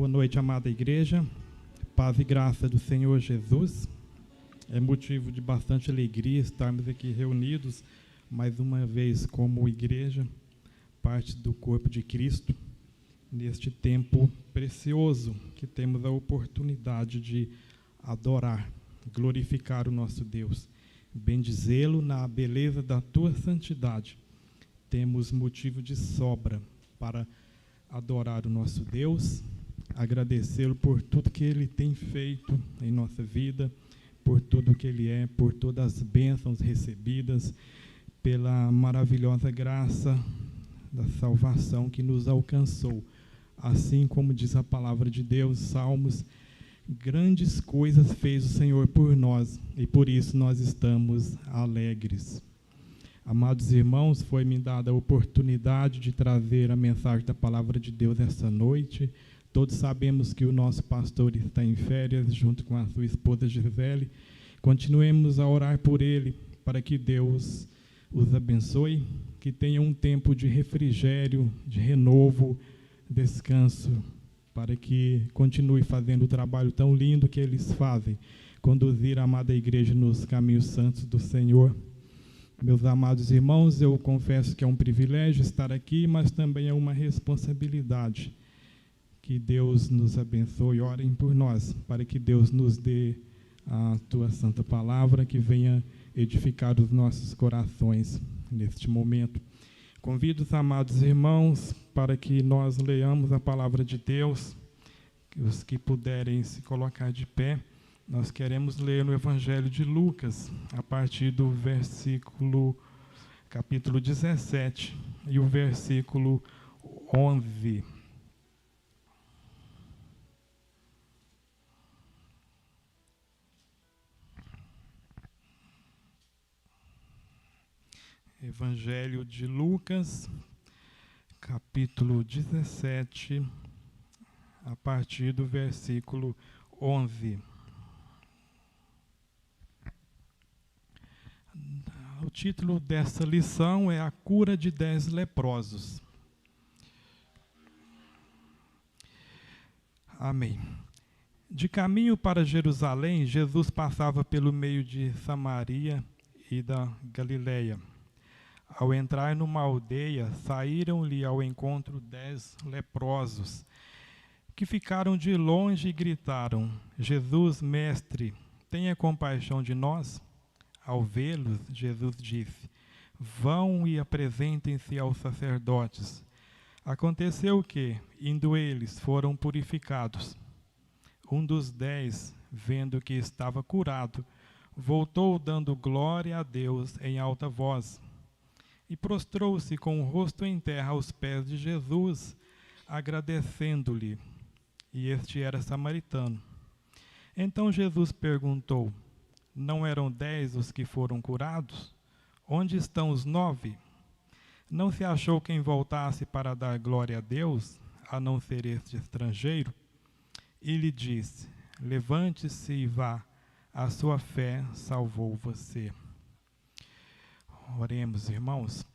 Boa noite, amada igreja. Paz e graça do Senhor Jesus. É motivo de bastante alegria estarmos aqui reunidos mais uma vez como igreja, parte do corpo de Cristo, neste tempo precioso que temos a oportunidade de adorar, glorificar o nosso Deus, bendizê-lo na beleza da tua santidade. Temos motivo de sobra para adorar o nosso Deus, agradecê-lo por tudo que Ele tem feito em nossa vida, por tudo que Ele é, por todas as bênçãos recebidas, pela maravilhosa graça da salvação que nos alcançou. Assim como diz a palavra de Deus, Salmos, grandes coisas fez o Senhor por nós, e por isso nós estamos alegres. Amados irmãos, foi-me dada a oportunidade de trazer a mensagem da palavra de Deus essa noite. Todos sabemos que o nosso pastor está em férias, junto com a sua esposa Gisele. Continuemos a orar por ele, para que Deus os abençoe, que tenham um tempo de refrigério, de renovo, descanso, para que continue fazendo o trabalho tão lindo que eles fazem, conduzir a amada igreja nos caminhos santos do Senhor. Meus amados irmãos, eu confesso que é um privilégio estar aqui, mas também é uma responsabilidade. Que Deus nos abençoe, orem por nós, para que Deus nos dê a tua santa palavra, que venha edificar os nossos corações neste momento. Convido os amados irmãos para que nós leamos a palavra de Deus, os que puderem se colocar de pé. Nós queremos ler no Evangelho de Lucas, a partir do capítulo 17 e o versículo 11. Evangelho de Lucas, capítulo 17, a partir do versículo 11. O título dessa lição é A Cura de 10 Leprosos. Amém. De caminho para Jerusalém, Jesus passava pelo meio de Samaria e da Galileia. Ao entrar numa aldeia, saíram-lhe ao encontro 10 leprosos, que ficaram de longe e gritaram: Jesus, mestre, tenha compaixão de nós. Ao vê-los, Jesus disse: vão e apresentem-se aos sacerdotes. Aconteceu que, indo eles, foram purificados. Um dos 10, vendo que estava curado, voltou dando glória a Deus em alta voz. E prostrou-se com o rosto em terra aos pés de Jesus, agradecendo-lhe. E este era samaritano. Então Jesus perguntou: não eram 10 os que foram curados? Onde estão os 9? Não se achou quem voltasse para dar glória a Deus, a não ser este estrangeiro? E lhe disse: levante-se e vá, a sua fé salvou você. Oremos, irmãos.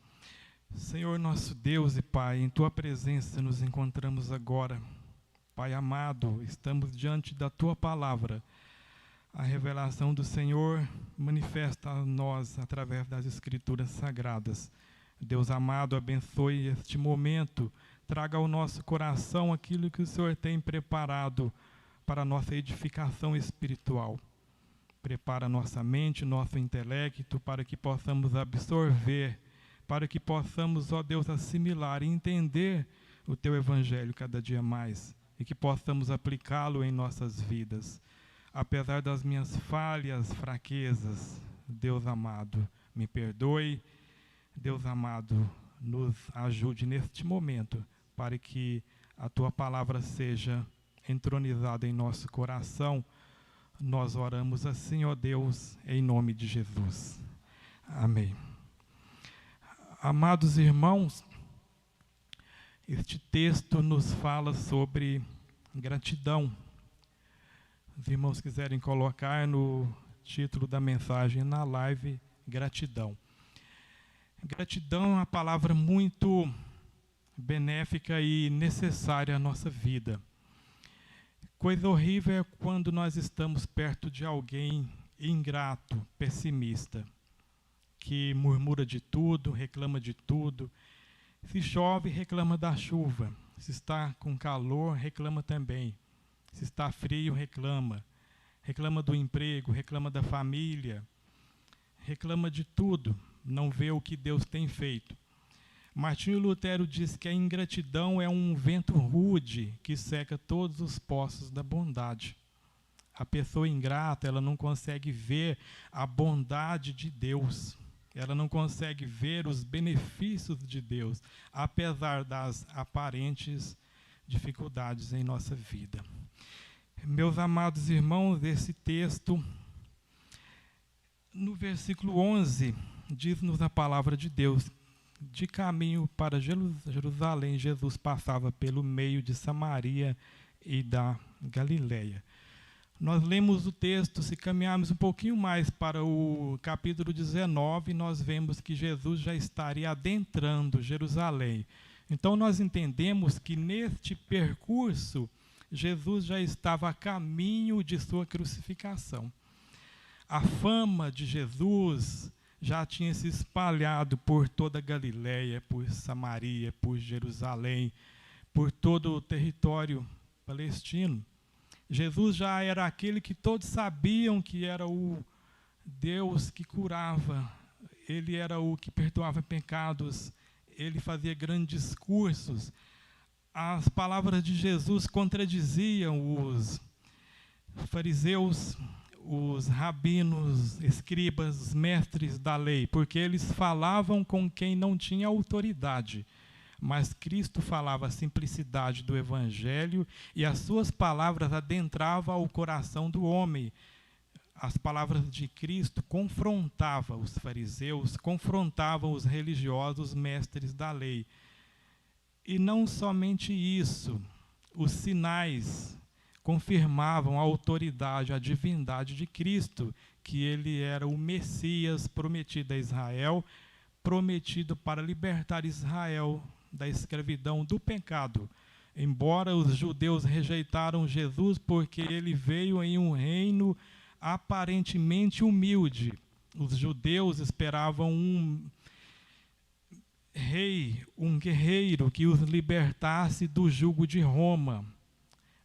Senhor nosso Deus e Pai, em Tua presença nos encontramos agora. Pai amado, estamos diante da Tua palavra. A revelação do Senhor manifesta a nós através das Escrituras Sagradas. Deus amado, abençoe este momento, traga ao nosso coração aquilo que o Senhor tem preparado para a nossa edificação espiritual. Prepara nossa mente, nosso intelecto, para que possamos absorver, para que possamos, ó Deus, assimilar e entender o Teu Evangelho cada dia mais, e que possamos aplicá-lo em nossas vidas. Apesar das minhas falhas, fraquezas, Deus amado, me perdoe. Deus amado, nos ajude neste momento, para que a Tua palavra seja entronizada em nosso coração. Nós oramos assim, ó Deus, em nome de Jesus. Amém. Amados irmãos, este texto nos fala sobre gratidão. Os irmãos quiserem colocar no título da mensagem na live, gratidão. Gratidão é uma palavra muito benéfica e necessária à nossa vida. Coisa horrível é quando nós estamos perto de alguém ingrato, pessimista, que murmura de tudo, reclama de tudo. Se chove, reclama da chuva. Se está com calor, reclama também. Se está frio, reclama. Reclama do emprego, reclama da família, reclama de tudo, não vê o que Deus tem feito. Martinho Lutero diz que a ingratidão é um vento rude que seca todos os poços da bondade. A pessoa ingrata, ela não consegue ver a bondade de Deus. Ela não consegue ver os benefícios de Deus, apesar das aparentes dificuldades em nossa vida. Meus amados irmãos, esse texto, no versículo 11, diz-nos a palavra de Deus: de caminho para Jerusalém, Jesus passava pelo meio de Samaria e da Galileia. Nós lemos o texto, se caminharmos um pouquinho mais para o capítulo 19, nós vemos que Jesus já estaria adentrando Jerusalém. Então nós entendemos que neste percurso, Jesus já estava a caminho de sua crucificação. A fama de Jesus já tinha se espalhado por toda a Galileia, por Samaria, por Jerusalém, por todo o território palestino. Jesus já era aquele que todos sabiam que era o Deus que curava, ele era o que perdoava pecados, ele fazia grandes discursos. As palavras de Jesus contradiziam os fariseus, os rabinos, escribas, mestres da lei, porque eles falavam com quem não tinha autoridade. Mas Cristo falava a simplicidade do Evangelho e as suas palavras adentravam ao coração do homem. As palavras de Cristo confrontavam os fariseus, confrontavam os religiosos mestres da lei. E não somente isso, os sinais confirmavam a autoridade, a divindade de Cristo, que ele era o Messias prometido a Israel, prometido para libertar Israel da escravidão, do pecado. Embora os judeus rejeitaram Jesus porque ele veio em um reino aparentemente humilde, os judeus esperavam um rei, um guerreiro que os libertasse do jugo de Roma.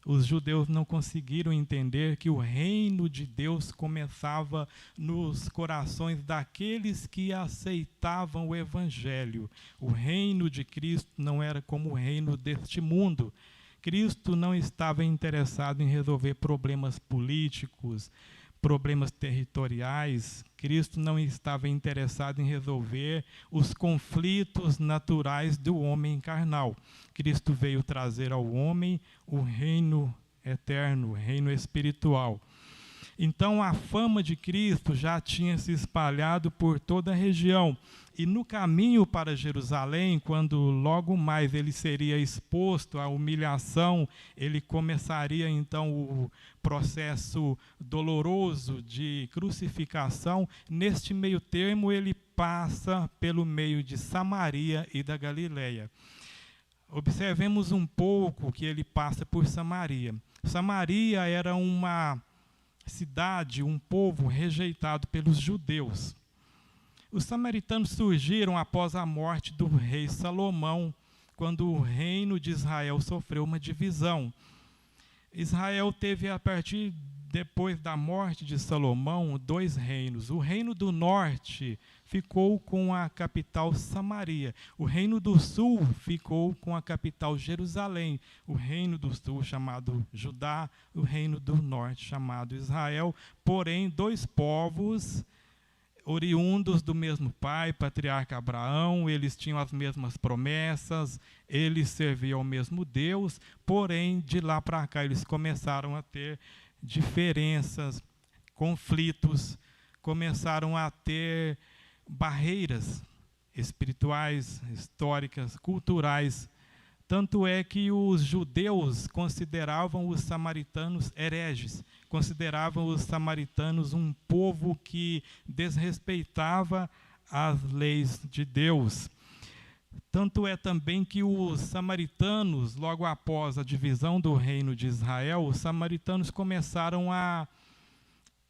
Os judeus não conseguiram entender que o reino de Deus começava nos corações daqueles que aceitavam o Evangelho. O reino de Cristo não era como o reino deste mundo. Cristo não estava interessado em resolver problemas políticos, problemas territoriais. Cristo não estava interessado em resolver os conflitos naturais do homem carnal. Cristo veio trazer ao homem o reino eterno, o reino espiritual. Então a fama de Cristo já tinha se espalhado por toda a região. E no caminho para Jerusalém, quando logo mais ele seria exposto à humilhação, ele começaria então o processo doloroso de crucificação. Neste meio termo, ele passa pelo meio de Samaria e da Galileia. Observemos um pouco que ele passa por Samaria. Samaria era uma cidade, um povo rejeitado pelos judeus. Os samaritanos surgiram após a morte do rei Salomão, quando o reino de Israel sofreu uma divisão. Israel teve, a partir depois da morte de Salomão, 2 reinos. O reino do norte ficou com a capital Samaria. O reino do sul ficou com a capital Jerusalém. O reino do sul chamado Judá, o reino do norte chamado Israel. Porém, 2 povos oriundos do mesmo pai, patriarca Abraão, eles tinham as mesmas promessas, eles serviam ao mesmo Deus, porém, de lá para cá, eles começaram a ter diferenças, conflitos, começaram a ter barreiras espirituais, históricas, culturais. Tanto é que os judeus consideravam os samaritanos hereges, consideravam os samaritanos um povo que desrespeitava as leis de Deus. Tanto é também que os samaritanos, logo após a divisão do reino de Israel, os samaritanos começaram a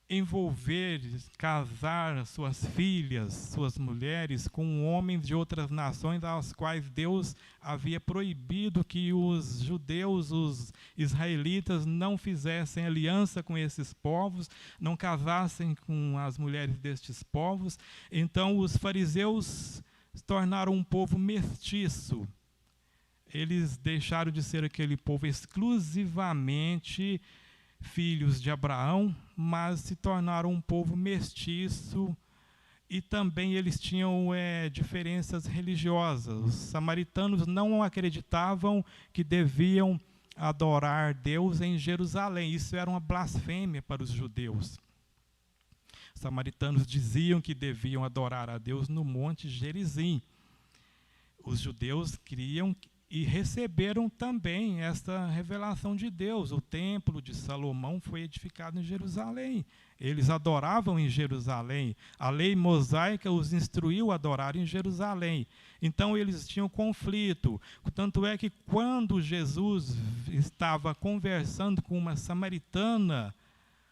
envolver, casar suas filhas, suas mulheres, com homens de outras nações, aos quais Deus havia proibido que os judeus, os israelitas, não fizessem aliança com esses povos, não casassem com as mulheres destes povos. Então, os fariseus se tornaram um povo mestiço. Eles deixaram de ser aquele povo exclusivamente filhos de Abraão, mas se tornaram um povo mestiço, e também eles tinham diferenças religiosas. Os samaritanos não acreditavam que deviam adorar Deus em Jerusalém. Isso era uma blasfêmia para os judeus. Os samaritanos diziam que deviam adorar a Deus no Monte Gerizim. Os judeus criam e receberam também esta revelação de Deus. O templo de Salomão foi edificado em Jerusalém. Eles adoravam em Jerusalém. A lei mosaica os instruiu a adorar em Jerusalém. Então eles tinham conflito. Tanto é que quando Jesus estava conversando com uma samaritana,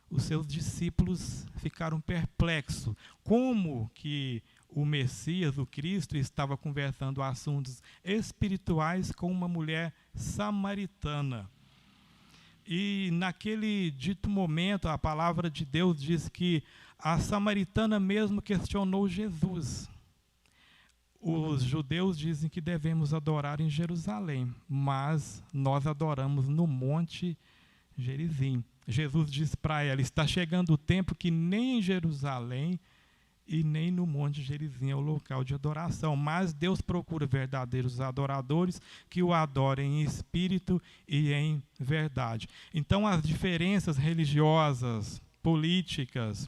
os seus discípulos ficaram perplexos. Como que o Messias, o Cristo, estava conversando assuntos espirituais com uma mulher samaritana? E naquele dito momento, a palavra de Deus diz que a samaritana mesmo questionou Jesus. Os judeus dizem que devemos adorar em Jerusalém, mas nós adoramos no Monte Gerizim. Jesus disse para ela: está chegando o tempo que nem em Jerusalém e nem no Monte Gerizim é o local de adoração, mas Deus procura verdadeiros adoradores que o adorem em espírito e em verdade. Então, as diferenças religiosas, políticas,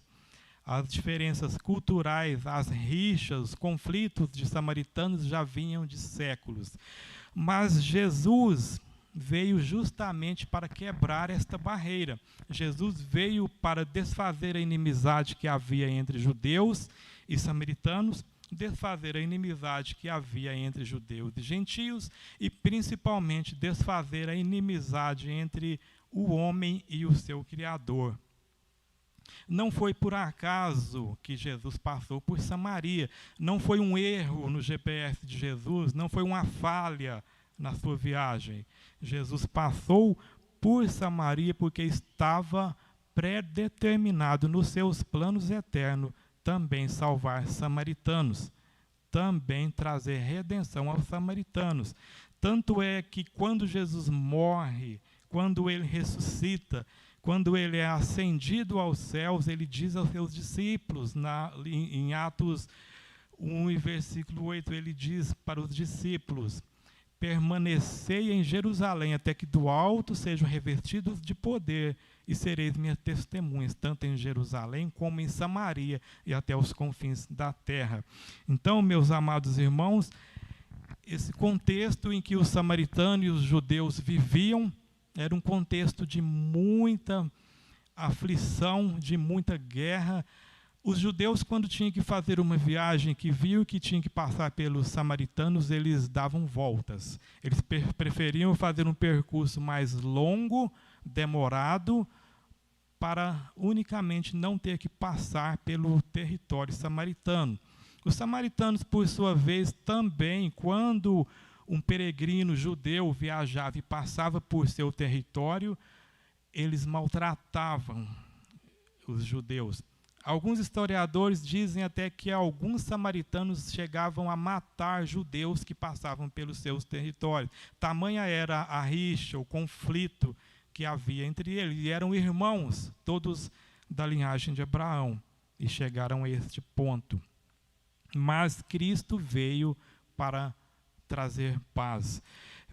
as diferenças culturais, as rixas, os conflitos de samaritanos já vinham de séculos. Mas Jesus veio justamente para quebrar esta barreira. Jesus veio para desfazer a inimizade que havia entre judeus e samaritanos, desfazer a inimizade que havia entre judeus e gentios, e principalmente desfazer a inimizade entre o homem e o seu Criador. Não foi por acaso que Jesus passou por Samaria, não foi um erro no GPS de Jesus, não foi uma falha na sua viagem. Jesus passou por Samaria porque estava predeterminado nos seus planos eternos também salvar samaritanos, também trazer redenção aos samaritanos. Tanto é que quando Jesus morre, quando ele ressuscita, quando ele é ascendido aos céus, ele diz aos seus discípulos, em Atos 1, versículo 8, ele diz para os discípulos: permanecei em Jerusalém até que do alto sejam revestidos de poder, e sereis minhas testemunhas, tanto em Jerusalém como em Samaria e até os confins da terra. Então, meus amados irmãos, esse contexto em que os samaritanos e os judeus viviam era um contexto de muita aflição, de muita guerra. Os judeus, quando tinham que fazer uma viagem, que viam que tinham que passar pelos samaritanos, eles davam voltas. Eles preferiam fazer um percurso mais longo, demorado, para unicamente não ter que passar pelo território samaritano. Os samaritanos, por sua vez, também, quando um peregrino judeu viajava e passava por seu território, eles maltratavam os judeus. Alguns historiadores dizem até que alguns samaritanos chegavam a matar judeus que passavam pelos seus territórios. Tamanha era a rixa, o conflito que havia entre eles. E eram irmãos, todos da linhagem de Abraão, e chegaram a este ponto. Mas Cristo veio para trazer paz.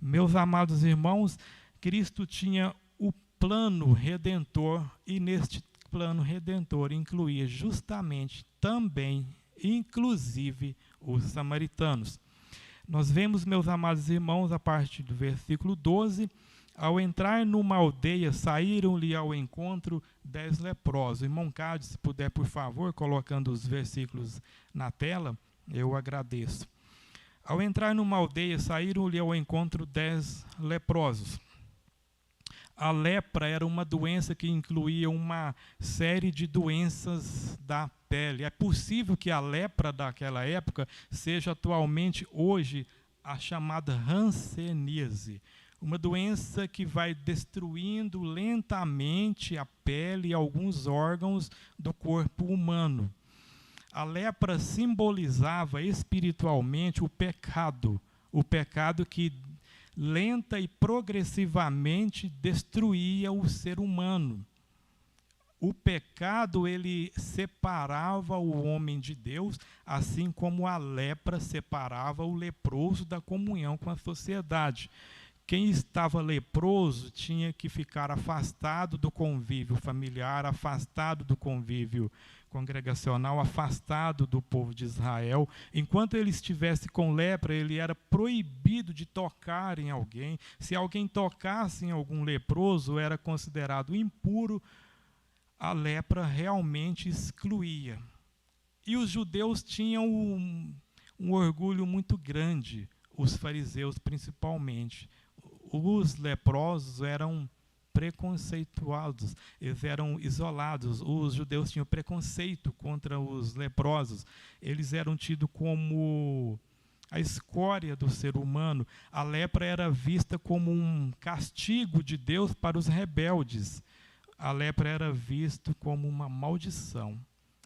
Meus amados irmãos, Cristo tinha o plano redentor, e neste plano redentor incluía justamente também, inclusive, os samaritanos. Nós vemos, meus amados irmãos, a partir do versículo 12, ao entrar numa aldeia, saíram-lhe ao encontro 10 leprosos. Irmão Cádio, se puder, por favor, colocando os versículos na tela, eu agradeço. Ao entrar numa aldeia, saíram-lhe ao encontro 10 leprosos. A lepra era uma doença que incluía uma série de doenças da pele. É possível que a lepra daquela época seja atualmente, hoje, a chamada hanseníase, uma doença que vai destruindo lentamente a pele e alguns órgãos do corpo humano. A lepra simbolizava espiritualmente o pecado que lenta e progressivamente destruía o ser humano. O pecado, ele separava o homem de Deus, assim como a lepra separava o leproso da comunhão com a sociedade. Quem estava leproso tinha que ficar afastado do convívio familiar, afastado do convívio congregacional, afastado do povo de Israel. Enquanto ele estivesse com lepra, ele era proibido de tocar em alguém. Se alguém tocasse em algum leproso, era considerado impuro. A lepra realmente excluía. E os judeus tinham um orgulho muito grande, os fariseus principalmente. Os leprosos eram preconceituados, eles eram isolados. Os judeus tinham preconceito contra os leprosos. Eles eram tidos como a escória do ser humano. A lepra era vista como um castigo de Deus para os rebeldes. A lepra era vista como uma maldição.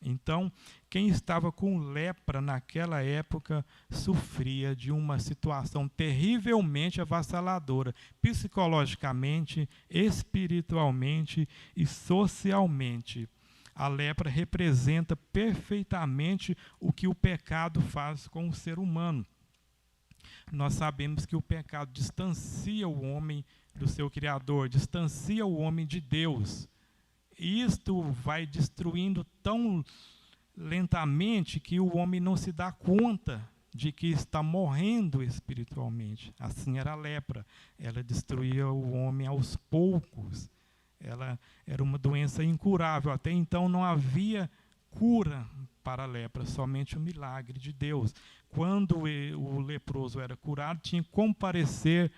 Então, quem estava com lepra naquela época sofria de uma situação terrivelmente avassaladora, psicologicamente, espiritualmente e socialmente. A lepra representa perfeitamente o que o pecado faz com o ser humano. Nós sabemos que o pecado distancia o homem do seu Criador, distancia o homem de Deus. Isto vai destruindo tão lentamente que o homem não se dá conta de que está morrendo espiritualmente. Assim era a lepra. Ela destruía o homem aos poucos. Ela era uma doença incurável. Até então não havia cura para a lepra, somente o milagre de Deus. Quando o leproso era curado, tinha que comparecer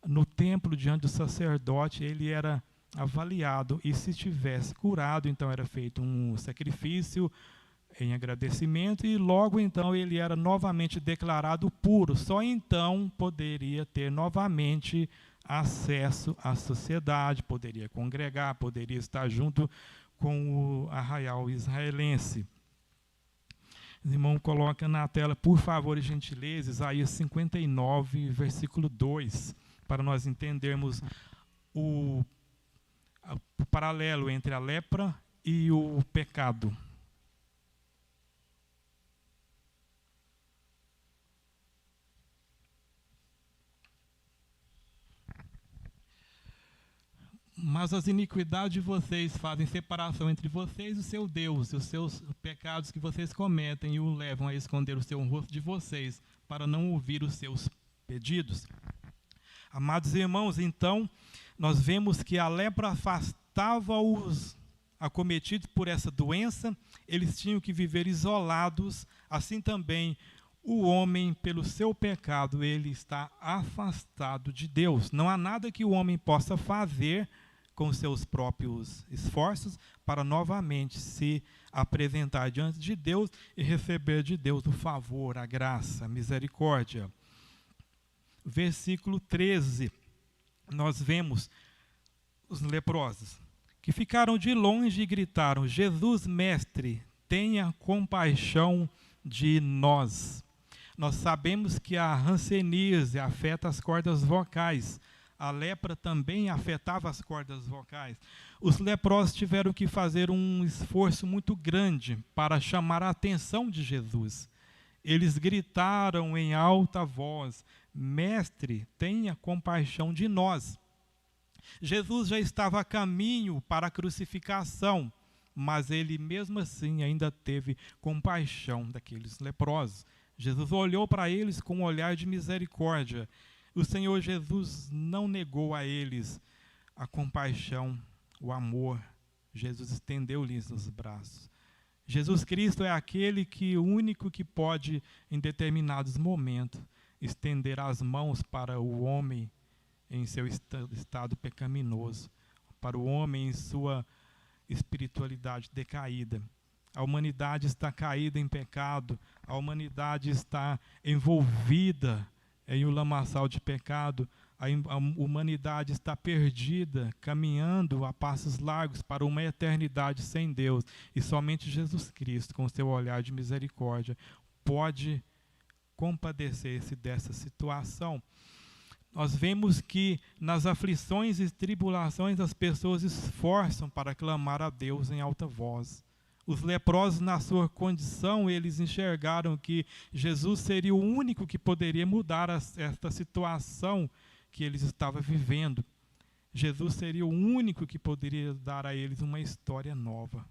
no templo diante do sacerdote. Ele era avaliado, e se estivesse curado, então era feito um sacrifício em agradecimento, e logo então ele era novamente declarado puro. Só então poderia ter novamente acesso à sociedade, poderia congregar, poderia estar junto com o arraial israelense. O irmão coloca na tela, por favor, gentileza, Isaías 59, versículo 2, para nós entendermos o paralelo entre a lepra e o pecado. Mas as iniquidades de vocês fazem separação entre vocês e o seu Deus, e os seus pecados que vocês cometem e o levam a esconder o seu rosto de vocês, para não ouvir os seus pedidos. Amados irmãos, então, nós vemos que a lepra afastava os acometidos por essa doença, eles tinham que viver isolados. Assim também, o homem, pelo seu pecado, ele está afastado de Deus. Não há nada que o homem possa fazer com seus próprios esforços para novamente se apresentar diante de Deus e receber de Deus o favor, a graça, a misericórdia. Versículo 13, nós vemos os leprosos, que ficaram de longe e gritaram: Jesus, mestre, tenha compaixão de nós. Nós sabemos que a hanseníase afeta as cordas vocais. A lepra também afetava as cordas vocais. Os leprosos tiveram que fazer um esforço muito grande para chamar a atenção de Jesus. Eles gritaram em alta voz: Mestre, tenha compaixão de nós. Jesus já estava a caminho para a crucificação, mas ele mesmo assim ainda teve compaixão daqueles leprosos. Jesus olhou para eles com um olhar de misericórdia. O Senhor Jesus não negou a eles a compaixão, o amor. Jesus estendeu-lhes os braços. Jesus Cristo é aquele que, o único que pode, em determinados momentos, estender as mãos para o homem em seu estado pecaminoso, para o homem em sua espiritualidade decaída. A humanidade está caída em pecado, a humanidade está envolvida em um lamaçal de pecado, a humanidade está perdida, caminhando a passos largos para uma eternidade sem Deus. E somente Jesus Cristo, com seu olhar de misericórdia, pode compadecer-se dessa situação. Nós vemos que nas aflições e tribulações as pessoas esforçam para clamar a Deus em alta voz. Os leprosos, na sua condição, eles enxergaram que Jesus seria o único que poderia mudar esta situação que eles estavam vivendo. Jesus seria o único que poderia dar a eles uma história nova.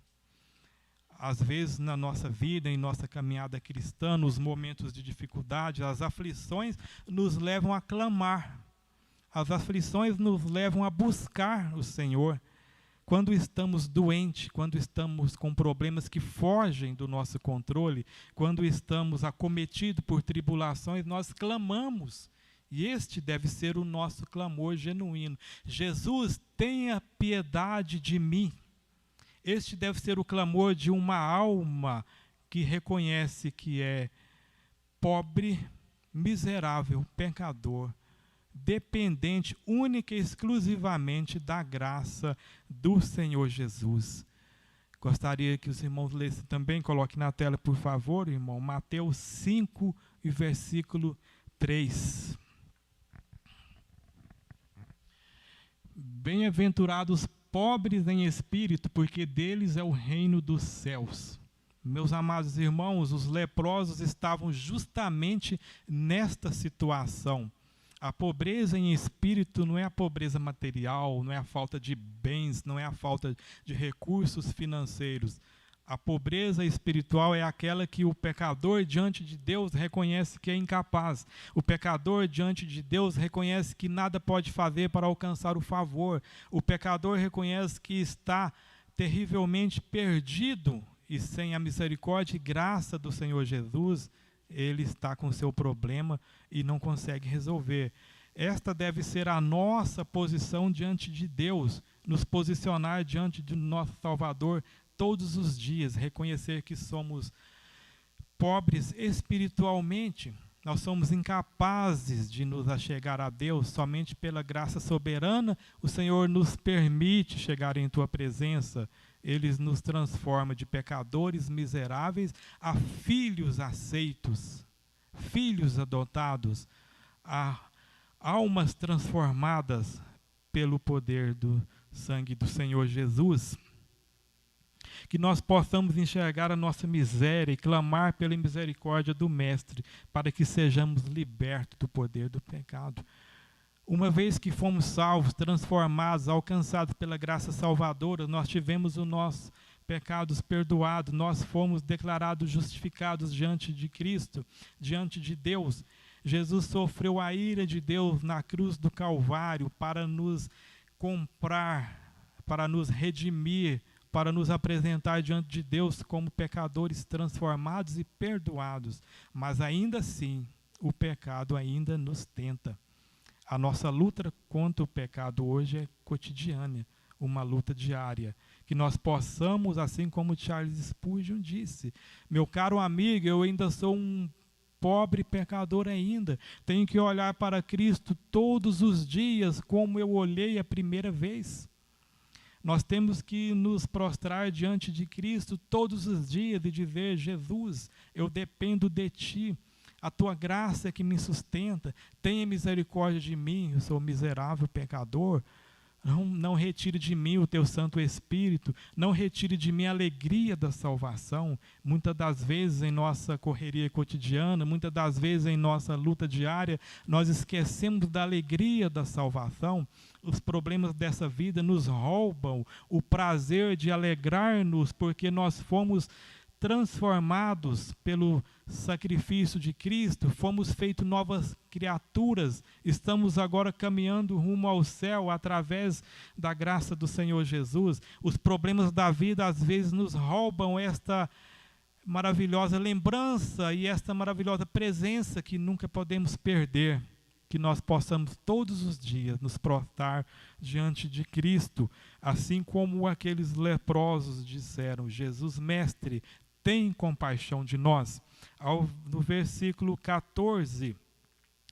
Às vezes, na nossa vida, em nossa caminhada cristã, nos momentos de dificuldade, as aflições nos levam a clamar. As aflições nos levam a buscar o Senhor. Quando estamos doentes, quando estamos com problemas que fogem do nosso controle, quando estamos acometidos por tribulações, nós clamamos. E este deve ser o nosso clamor genuíno. Jesus, tenha piedade de mim. Este deve ser o clamor de uma alma que reconhece que é pobre, miserável, pecador, dependente única e exclusivamente da graça do Senhor Jesus. Gostaria que os irmãos lessem também, coloque na tela, por favor, irmão, Mateus 5 e versículo 3. Bem-aventurados pobres em espírito, porque deles é o reino dos céus. Meus amados irmãos, os leprosos estavam justamente nesta situação. A pobreza em espírito não é a pobreza material, não é a falta de bens, não é a falta de recursos financeiros. A pobreza espiritual é aquela que o pecador diante de Deus reconhece que é incapaz. O pecador diante de Deus reconhece que nada pode fazer para alcançar o favor. O pecador reconhece que está terrivelmente perdido e sem a misericórdia e graça do Senhor Jesus, ele está com o seu problema e não consegue resolver. Esta deve ser a nossa posição diante de Deus, nos posicionar diante do nosso Salvador todos os dias, reconhecer que somos pobres espiritualmente, nós somos incapazes de nos achegar a Deus. Somente pela graça soberana o Senhor nos permite chegar em tua presença. Ele nos transforma de pecadores miseráveis a filhos aceitos, filhos adotados, a almas transformadas pelo poder do sangue do Senhor Jesus. Que nós possamos enxergar a nossa miséria e clamar pela misericórdia do Mestre, para que sejamos libertos do poder do pecado. Uma vez que fomos salvos, transformados, alcançados pela graça salvadora, nós tivemos os nossos pecados perdoados, nós fomos declarados justificados diante de Cristo, diante de Deus. Jesus sofreu a ira de Deus na cruz do Calvário para nos comprar, para nos redimir, para nos apresentar diante de Deus como pecadores transformados e perdoados. Mas ainda assim, o pecado ainda nos tenta. A nossa luta contra o pecado hoje é cotidiana, uma luta diária. Que nós possamos, assim como Charles Spurgeon disse, meu caro amigo, eu ainda sou um pobre pecador ainda. Tenho que olhar para Cristo todos os dias como eu olhei a primeira vez. Nós temos que nos prostrar diante de Cristo todos os dias e dizer, Jesus, eu dependo de Ti. A Tua graça é que me sustenta. Tenha misericórdia de mim, eu sou miserável pecador. Não retire de mim o Teu Santo Espírito. Não retire de mim a alegria da salvação. Muitas das vezes em nossa correria cotidiana, muitas das vezes em nossa luta diária, nós esquecemos da alegria da salvação. Os problemas dessa vida nos roubam o prazer de alegrar-nos, porque nós fomos transformados pelo sacrifício de Cristo, fomos feitos novas criaturas, estamos agora caminhando rumo ao céu através da graça do Senhor Jesus. Os problemas da vida às vezes nos roubam esta maravilhosa lembrança e esta maravilhosa presença que nunca podemos perder, que nós possamos todos os dias nos prostrar diante de Cristo, assim como aqueles leprosos disseram: Jesus, mestre, tem compaixão de nós. No versículo 14,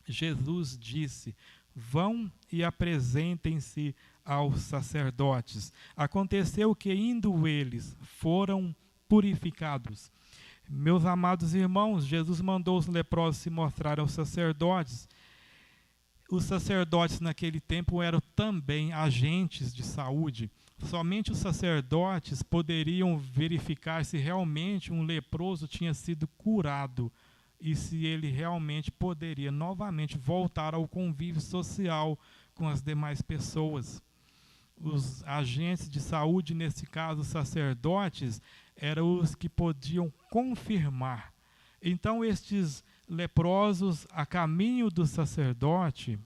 Jesus disse: vão e apresentem-se aos sacerdotes. Aconteceu que, indo eles, foram purificados. Meus amados irmãos, Jesus mandou os leprosos se mostrarem aos sacerdotes. Os sacerdotes naquele tempo eram também agentes de saúde. Somente os sacerdotes poderiam verificar se realmente um leproso tinha sido curado e se ele realmente poderia novamente voltar ao convívio social com as demais pessoas. Os agentes de saúde, nesse caso os sacerdotes, eram os que podiam confirmar. Então estes leprosos, a caminho do sacerdote,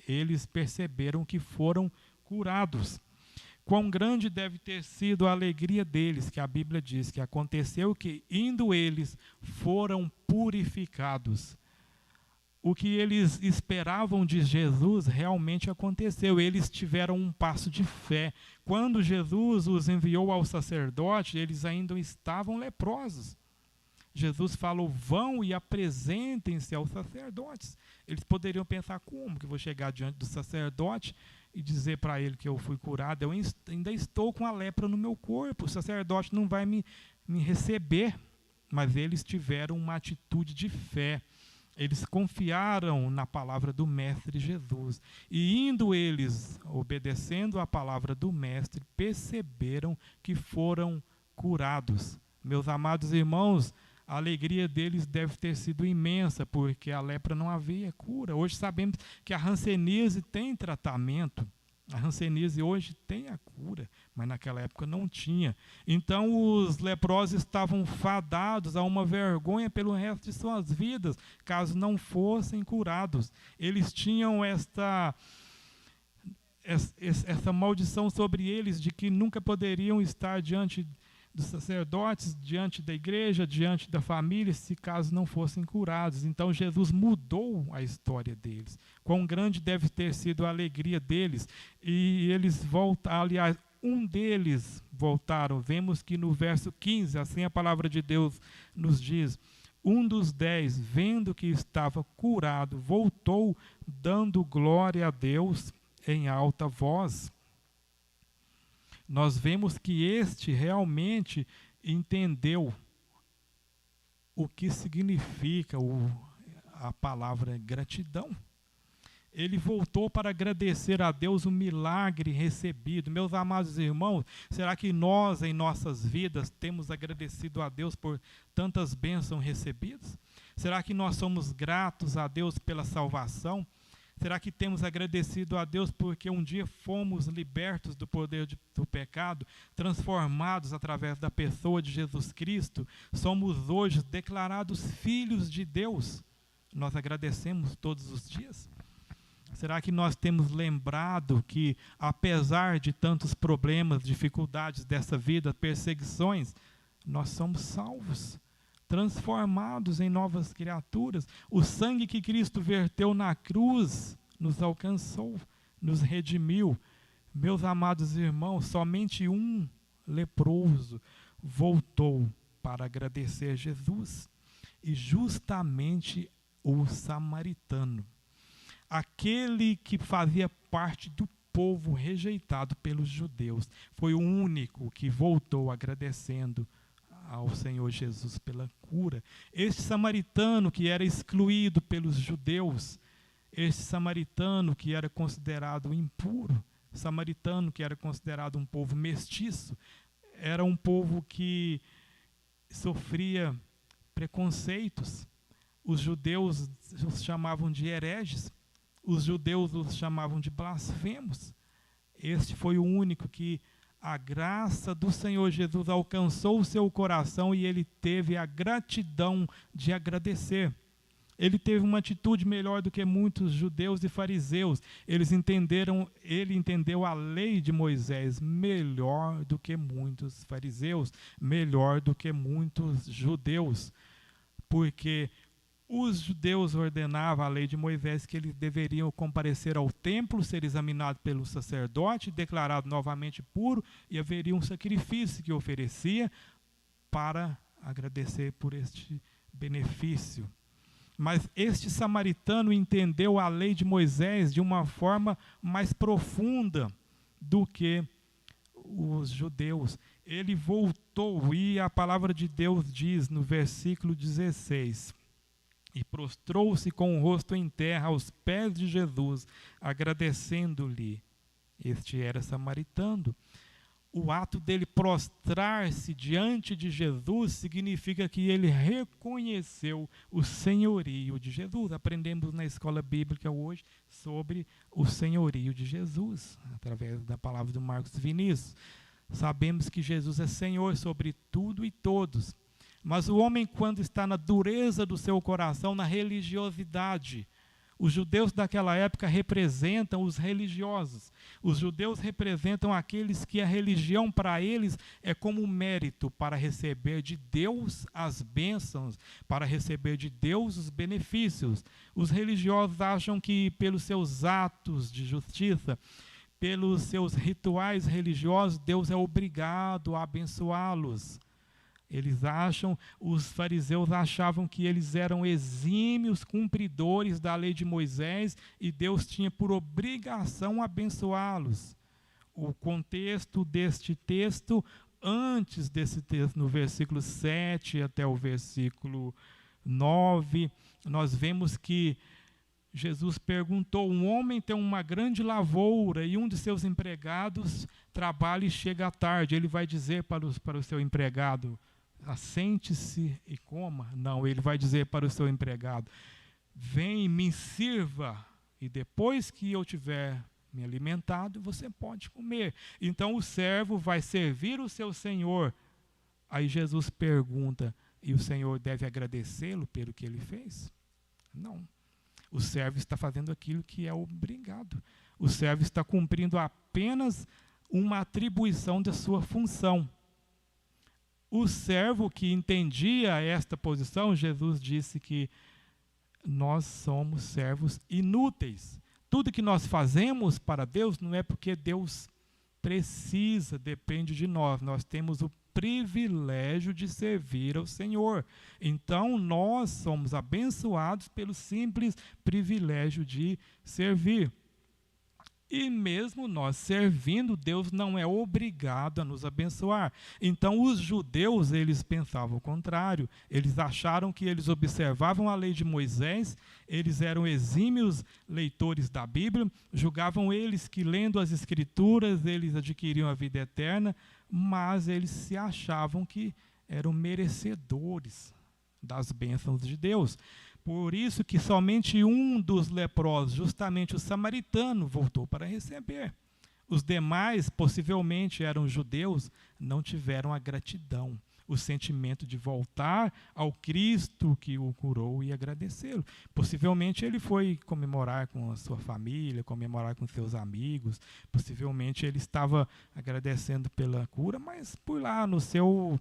eles perceberam que foram curados. Quão grande deve ter sido a alegria deles, que a Bíblia diz que aconteceu que, indo eles, foram purificados. O que eles esperavam de Jesus realmente aconteceu. Eles tiveram um passo de fé. Quando Jesus os enviou ao sacerdote, eles ainda estavam leprosos. Jesus falou: vão e apresentem-se aos sacerdotes. Eles poderiam pensar: como que eu vou chegar diante do sacerdote e dizer para ele que eu fui curado? Eu ainda estou com a lepra no meu corpo, o sacerdote não vai me receber. Mas eles tiveram uma atitude de fé. Eles confiaram na palavra do Mestre Jesus. E indo eles, obedecendo a palavra do Mestre, perceberam que foram curados. Meus amados irmãos, a alegria deles deve ter sido imensa, porque a lepra não havia cura. Hoje sabemos que a hanseníase tem tratamento. A hanseníase hoje tem a cura, mas naquela época não tinha. Então os leprosos estavam fadados a uma vergonha pelo resto de suas vidas, caso não fossem curados. Eles tinham essa maldição sobre eles de que nunca poderiam estar diante dos sacerdotes, diante da igreja, diante da família, se caso não fossem curados. Então Jesus mudou a história deles. Quão grande deve ter sido a alegria deles. E eles voltaram, aliás, um deles voltaram. Vemos que no verso 15, assim a palavra de Deus nos diz: um dos 10, vendo que estava curado, voltou, dando glória a Deus em alta voz. Nós vemos que este realmente entendeu o que significa a palavra gratidão. Ele voltou para agradecer a Deus o milagre recebido. Meus amados irmãos, será que nós, em nossas vidas, temos agradecido a Deus por tantas bênçãos recebidas? Será que nós somos gratos a Deus pela salvação? Será que temos agradecido a Deus porque um dia fomos libertos do poder do pecado, transformados através da pessoa de Jesus Cristo? Somos hoje declarados filhos de Deus. Nós agradecemos todos os dias? Será que nós temos lembrado que, apesar de tantos problemas, dificuldades dessa vida, perseguições, nós somos salvos, transformados em novas criaturas? O sangue que Cristo verteu na cruz nos alcançou, nos redimiu. Meus amados irmãos, somente um leproso voltou para agradecer Jesus, e justamente o samaritano, aquele que fazia parte do povo rejeitado pelos judeus, foi o único que voltou agradecendo ao Senhor Jesus pela cura. Este samaritano que era excluído pelos judeus, este samaritano que era considerado impuro, samaritano que era considerado um povo mestiço, era um povo que sofria preconceitos. Os judeus os chamavam de hereges, os judeus os chamavam de blasfemos. Este foi o único que a graça do Senhor Jesus alcançou o seu coração e ele teve a gratidão de agradecer. Ele teve uma atitude melhor do que muitos judeus e fariseus. Ele entendeu a lei de Moisés melhor do que muitos fariseus, melhor do que muitos judeus. Porque os judeus ordenavam a lei de Moisés que eles deveriam comparecer ao templo, ser examinados pelo sacerdote, declarado novamente puro, e haveria um sacrifício que oferecia para agradecer por este benefício. Mas este samaritano entendeu a lei de Moisés de uma forma mais profunda do que os judeus. Ele voltou, e a palavra de Deus diz no versículo 16: e prostrou-se com o rosto em terra aos pés de Jesus, agradecendo-lhe. Este era samaritano. O ato dele prostrar-se diante de Jesus significa que ele reconheceu o senhorio de Jesus. Aprendemos na escola bíblica hoje sobre o senhorio de Jesus, através da palavra do Marcos Vinícius. Sabemos que Jesus é Senhor sobre tudo e todos. Mas o homem, quando está na dureza do seu coração, na religiosidade, os judeus daquela época representam os religiosos. Os judeus representam aqueles que a religião para eles é como mérito para receber de Deus as bênçãos, para receber de Deus os benefícios. Os religiosos acham que pelos seus atos de justiça, pelos seus rituais religiosos, Deus é obrigado a abençoá-los. Os fariseus achavam que eles eram exímios cumpridores da lei de Moisés e Deus tinha por obrigação abençoá-los. O contexto deste texto, antes desse texto, no versículo 7 até o versículo 9, nós vemos que Jesus perguntou: um homem tem uma grande lavoura e um de seus empregados trabalha e chega à tarde. Ele vai dizer para o seu empregado: assente-se e coma? Não, ele vai dizer para o seu empregado: vem, me sirva, e depois que eu tiver me alimentado, você pode comer. Então o servo vai servir o seu senhor. Aí Jesus pergunta: e o senhor deve agradecê-lo pelo que ele fez? Não. O servo está fazendo aquilo que é obrigado. O servo está cumprindo apenas uma atribuição da sua função. O servo que entendia esta posição, Jesus disse que nós somos servos inúteis. Tudo que nós fazemos para Deus não é porque Deus precisa, depende de nós. Nós temos o privilégio de servir ao Senhor. Então, nós somos abençoados pelo simples privilégio de servir. E mesmo nós servindo, Deus não é obrigado a nos abençoar. Então os judeus, eles pensavam o contrário. Eles acharam que eles observavam a lei de Moisés, eles eram exímios leitores da Bíblia, julgavam eles que lendo as Escrituras eles adquiriam a vida eterna, mas eles se achavam que eram merecedores das bênçãos de Deus. Por isso que somente um dos leprosos, justamente o samaritano, voltou para receber. Os demais, possivelmente eram judeus, não tiveram a gratidão, o sentimento de voltar ao Cristo que o curou e agradecê-lo. Possivelmente ele foi comemorar com a sua família, comemorar com seus amigos, possivelmente ele estava agradecendo pela cura, mas por lá no seu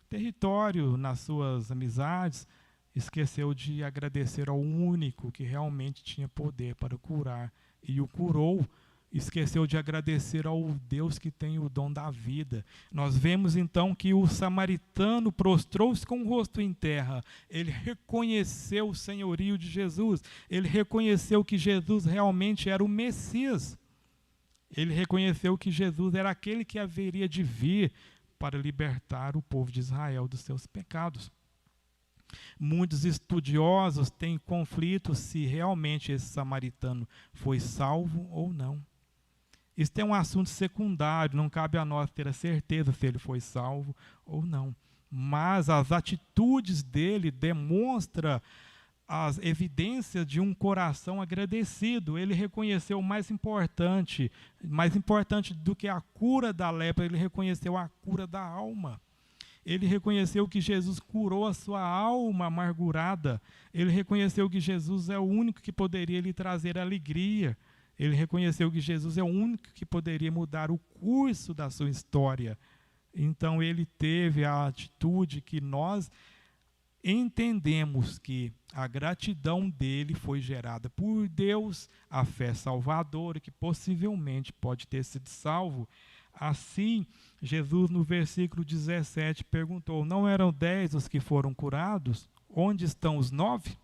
território, nas suas amizades, esqueceu de agradecer ao único que realmente tinha poder para curar e o curou. Esqueceu de agradecer ao Deus que tem o dom da vida. Nós vemos então que o samaritano prostrou-se com o rosto em terra. Ele reconheceu o senhorio de Jesus. Ele reconheceu que Jesus realmente era o Messias. Ele reconheceu que Jesus era aquele que haveria de vir para libertar o povo de Israel dos seus pecados. Muitos estudiosos têm conflito se realmente esse samaritano foi salvo ou não. Isso é um assunto secundário, não cabe a nós ter a certeza se ele foi salvo ou não. Mas as atitudes dele demonstram as evidências de um coração agradecido. Ele reconheceu o mais importante do que a cura da lepra, ele reconheceu a cura da alma. Ele reconheceu que Jesus curou a sua alma amargurada. Ele reconheceu que Jesus é o único que poderia lhe trazer alegria. Ele reconheceu que Jesus é o único que poderia mudar o curso da sua história. Então ele teve a atitude que nós entendemos, que a gratidão dele foi gerada por Deus, a fé salvadora, que possivelmente pode ter sido salvo. Assim, Jesus, no versículo 17, perguntou: não eram 10 os que foram curados? Onde estão os 9?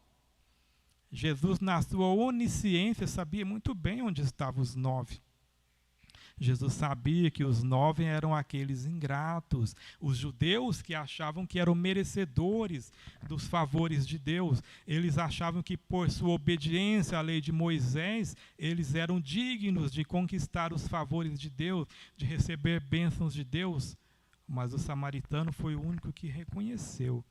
Jesus, na sua onisciência, sabia muito bem onde estavam os 9. Jesus sabia que os 9 eram aqueles ingratos, os judeus que achavam que eram merecedores dos favores de Deus. Eles achavam que, por sua obediência à lei de Moisés, eles eram dignos de conquistar os favores de Deus, de receber bênçãos de Deus. Mas o samaritano foi o único que reconheceu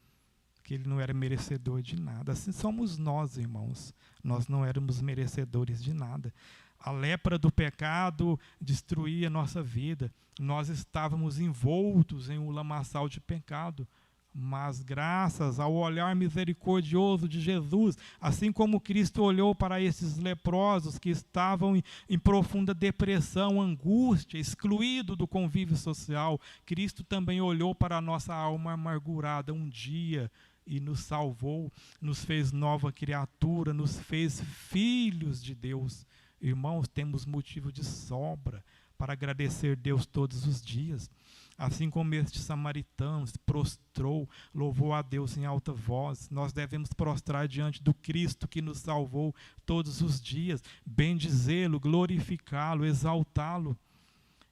que ele não era merecedor de nada. Assim somos nós, irmãos. Nós não éramos merecedores de nada. A lepra do pecado destruía a nossa vida. Nós estávamos envoltos em um lamaçal de pecado. Mas graças ao olhar misericordioso de Jesus, assim como Cristo olhou para esses leprosos que estavam em profunda depressão, angústia, excluído do convívio social, Cristo também olhou para a nossa alma amargurada um dia e nos salvou, nos fez nova criatura, nos fez filhos de Deus. Irmãos, temos motivo de sobra para agradecer Deus todos os dias. Assim como este samaritano se prostrou, louvou a Deus em alta voz, nós devemos prostrar diante do Cristo que nos salvou todos os dias, bendizê-lo, glorificá-lo, exaltá-lo.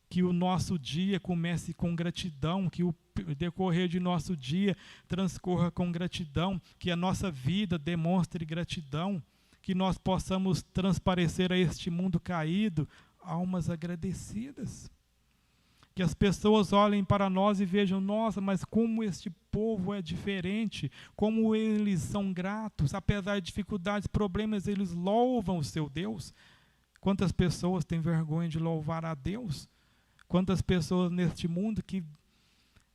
Que o nosso dia comece com gratidão, que o decorrer de nosso dia transcorra com gratidão, que a nossa vida demonstre gratidão, que nós possamos transparecer a este mundo caído almas agradecidas. Que as pessoas olhem para nós e vejam: nossa, mas como este povo é diferente, como eles são gratos, apesar de dificuldades, problemas, eles louvam o seu Deus. Quantas pessoas têm vergonha de louvar a Deus? Quantas pessoas neste mundo que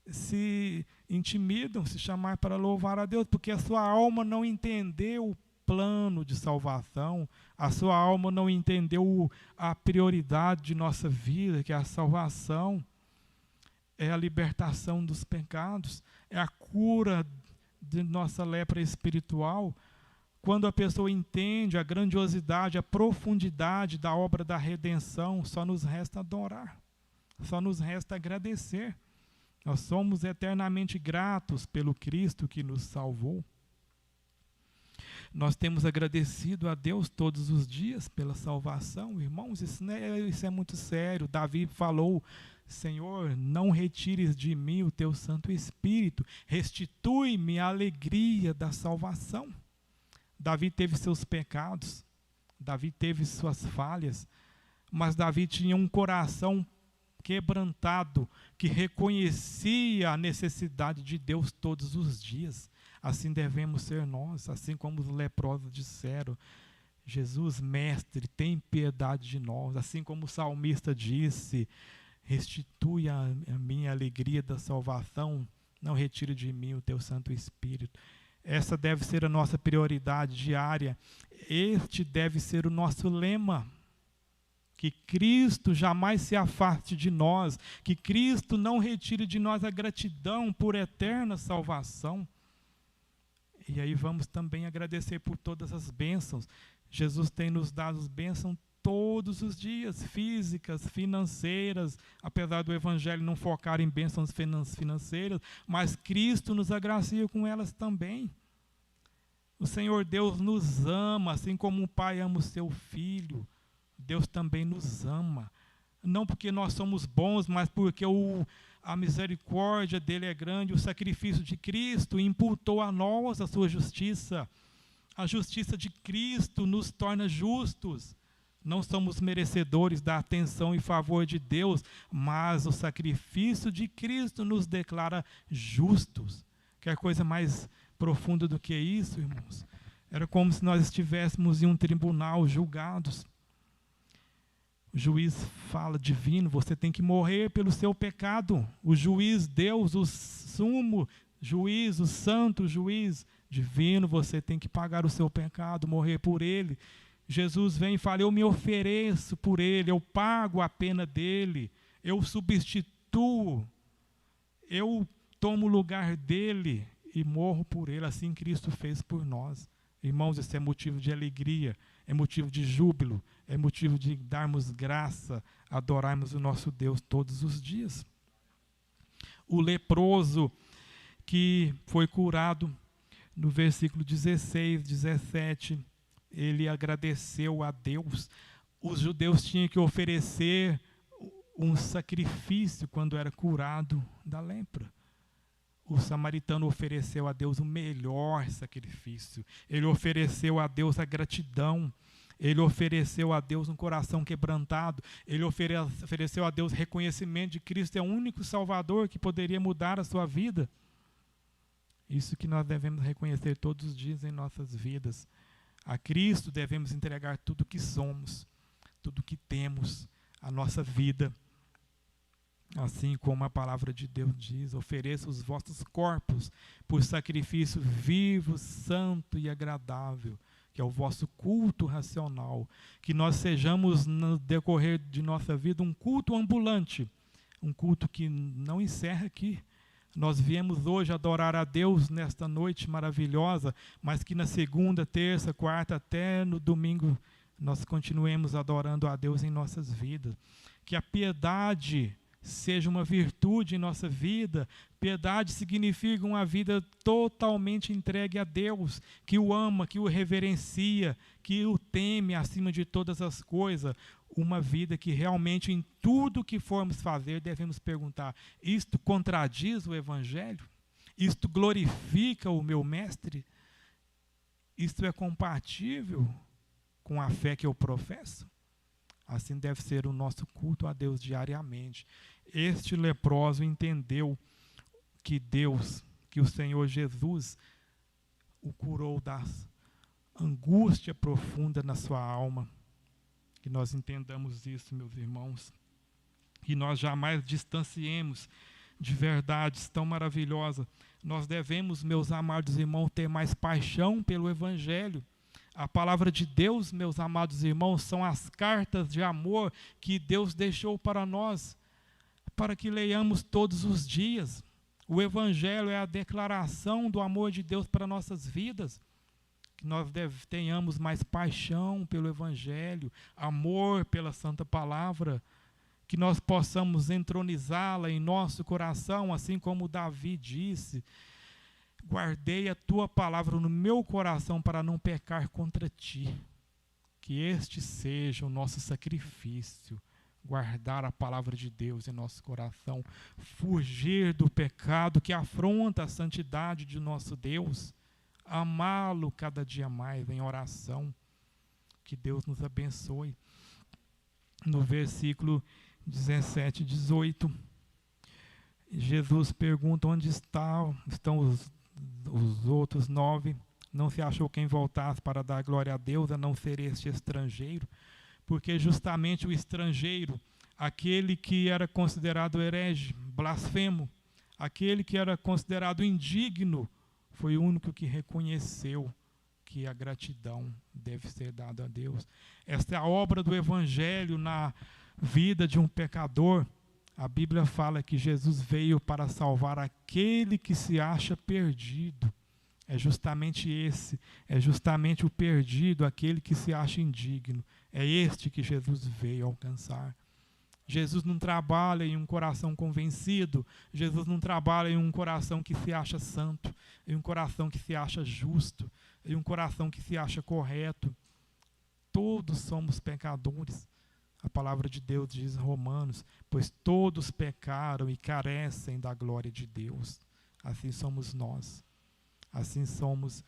se intimidam, se chamar para louvar a Deus, porque a sua alma não entendeu o plano de salvação, a sua alma não entendeu a prioridade de nossa vida, que é a salvação, é a libertação dos pecados, é a cura de nossa lepra espiritual. Quando a pessoa entende a grandiosidade, a profundidade da obra da redenção, só nos resta adorar, só nos resta agradecer. Nós somos eternamente gratos pelo Cristo que nos salvou. Nós temos agradecido a Deus todos os dias pela salvação. Irmãos, isso é muito sério. Davi falou: Senhor, não retires de mim o teu Santo Espírito, restitui-me a alegria da salvação. Davi teve seus pecados, Davi teve suas falhas, mas Davi tinha um coração quebrantado, que reconhecia a necessidade de Deus todos os dias. Assim devemos ser nós, assim como os leprosos disseram: Jesus, mestre, tem piedade de nós. Assim como o salmista disse: restitui a minha alegria da salvação, não retire de mim o teu Santo Espírito. Essa deve ser a nossa prioridade diária. Este deve ser o nosso lema. Que Cristo jamais se afaste de nós, que Cristo não retire de nós a gratidão por eterna salvação. E aí vamos também agradecer por todas as bênçãos. Jesus tem nos dado bênçãos todos os dias, físicas, financeiras, apesar do Evangelho não focar em bênçãos financeiras, mas Cristo nos agracia com elas também. O Senhor Deus nos ama, assim como um pai ama o seu filho. Deus também nos ama, não porque nós somos bons, mas porque a misericórdia dele é grande. O sacrifício de Cristo imputou a nós a sua justiça. A justiça de Cristo nos torna justos. Não somos merecedores da atenção e favor de Deus, mas o sacrifício de Cristo nos declara justos. Quer coisa mais profunda do que isso, irmãos? Era como se nós estivéssemos em um tribunal julgados. O juiz fala, divino, você tem que morrer pelo seu pecado. O juiz, Deus, o sumo juiz, o santo juiz, divino, você tem que pagar o seu pecado, morrer por ele. Jesus vem e fala, eu me ofereço por ele, eu pago a pena dele, eu substituo, eu tomo o lugar dele e morro por ele, assim Cristo fez por nós. Irmãos, isso é motivo de alegria, é motivo de júbilo, é motivo de darmos graça, adorarmos o nosso Deus todos os dias. O leproso que foi curado, no versículo 16, 17, ele agradeceu a Deus. Os judeus tinham que oferecer um sacrifício quando era curado da lepra. O samaritano ofereceu a Deus o melhor sacrifício. Ele ofereceu a Deus a gratidão. Ele ofereceu a Deus um coração quebrantado. Ele ofereceu a Deus reconhecimento de Cristo é o único Salvador que poderia mudar a sua vida. Isso que nós devemos reconhecer todos os dias em nossas vidas. A Cristo devemos entregar tudo o que somos, tudo o que temos, a nossa vida. Assim como a palavra de Deus diz, ofereça os vossos corpos por sacrifício vivo, santo e agradável, que é o vosso culto racional. Que nós sejamos, no decorrer de nossa vida, um culto ambulante, um culto que não encerra aqui. Nós viemos hoje adorar a Deus nesta noite maravilhosa, mas que na segunda, terça, quarta, até no domingo, nós continuemos adorando a Deus em nossas vidas. Que a piedade seja uma virtude em nossa vida. Piedade significa uma vida totalmente entregue a Deus, que o ama, que o reverencia, que o teme acima de todas as coisas. Uma vida que realmente em tudo que formos fazer devemos perguntar, isto contradiz o Evangelho? Isto glorifica o meu Mestre? Isto é compatível com a fé que eu professo? Assim deve ser o nosso culto a Deus diariamente. Este leproso entendeu que Deus, que o Senhor Jesus, o curou da angústia profunda na sua alma. Que nós entendamos isso, meus irmãos. Que nós jamais distanciemos de verdades tão maravilhosas. Nós devemos, meus amados irmãos, ter mais paixão pelo Evangelho. A palavra de Deus, meus amados irmãos, são as cartas de amor que Deus deixou para nós, para que leiamos todos os dias. O Evangelho é a declaração do amor de Deus para nossas vidas. Que nós tenhamos mais paixão pelo Evangelho, amor pela Santa Palavra, que nós possamos entronizá-la em nosso coração, assim como Davi disse, guardei a tua palavra no meu coração para não pecar contra ti. Que este seja o nosso sacrifício, guardar a palavra de Deus em nosso coração, fugir do pecado que afronta a santidade de nosso Deus, amá-lo cada dia mais em oração. Que Deus nos abençoe. No versículo 17 e 18, Jesus pergunta onde estão os outros 9. Não se achou quem voltasse para dar glória a Deus, a não ser este estrangeiro, porque justamente o estrangeiro, aquele que era considerado herege, blasfemo, aquele que era considerado indigno, foi o único que reconheceu que a gratidão deve ser dada a Deus. Esta é a obra do Evangelho na vida de um pecador. A Bíblia fala que Jesus veio para salvar aquele que se acha perdido. É justamente o perdido, aquele que se acha indigno. É este que Jesus veio alcançar. Jesus não trabalha em um coração convencido, Jesus não trabalha em um coração que se acha santo, em um coração que se acha justo, em um coração que se acha correto. Todos somos pecadores. A palavra de Deus diz em Romanos, pois todos pecaram e carecem da glória de Deus. Assim somos nós. Assim somos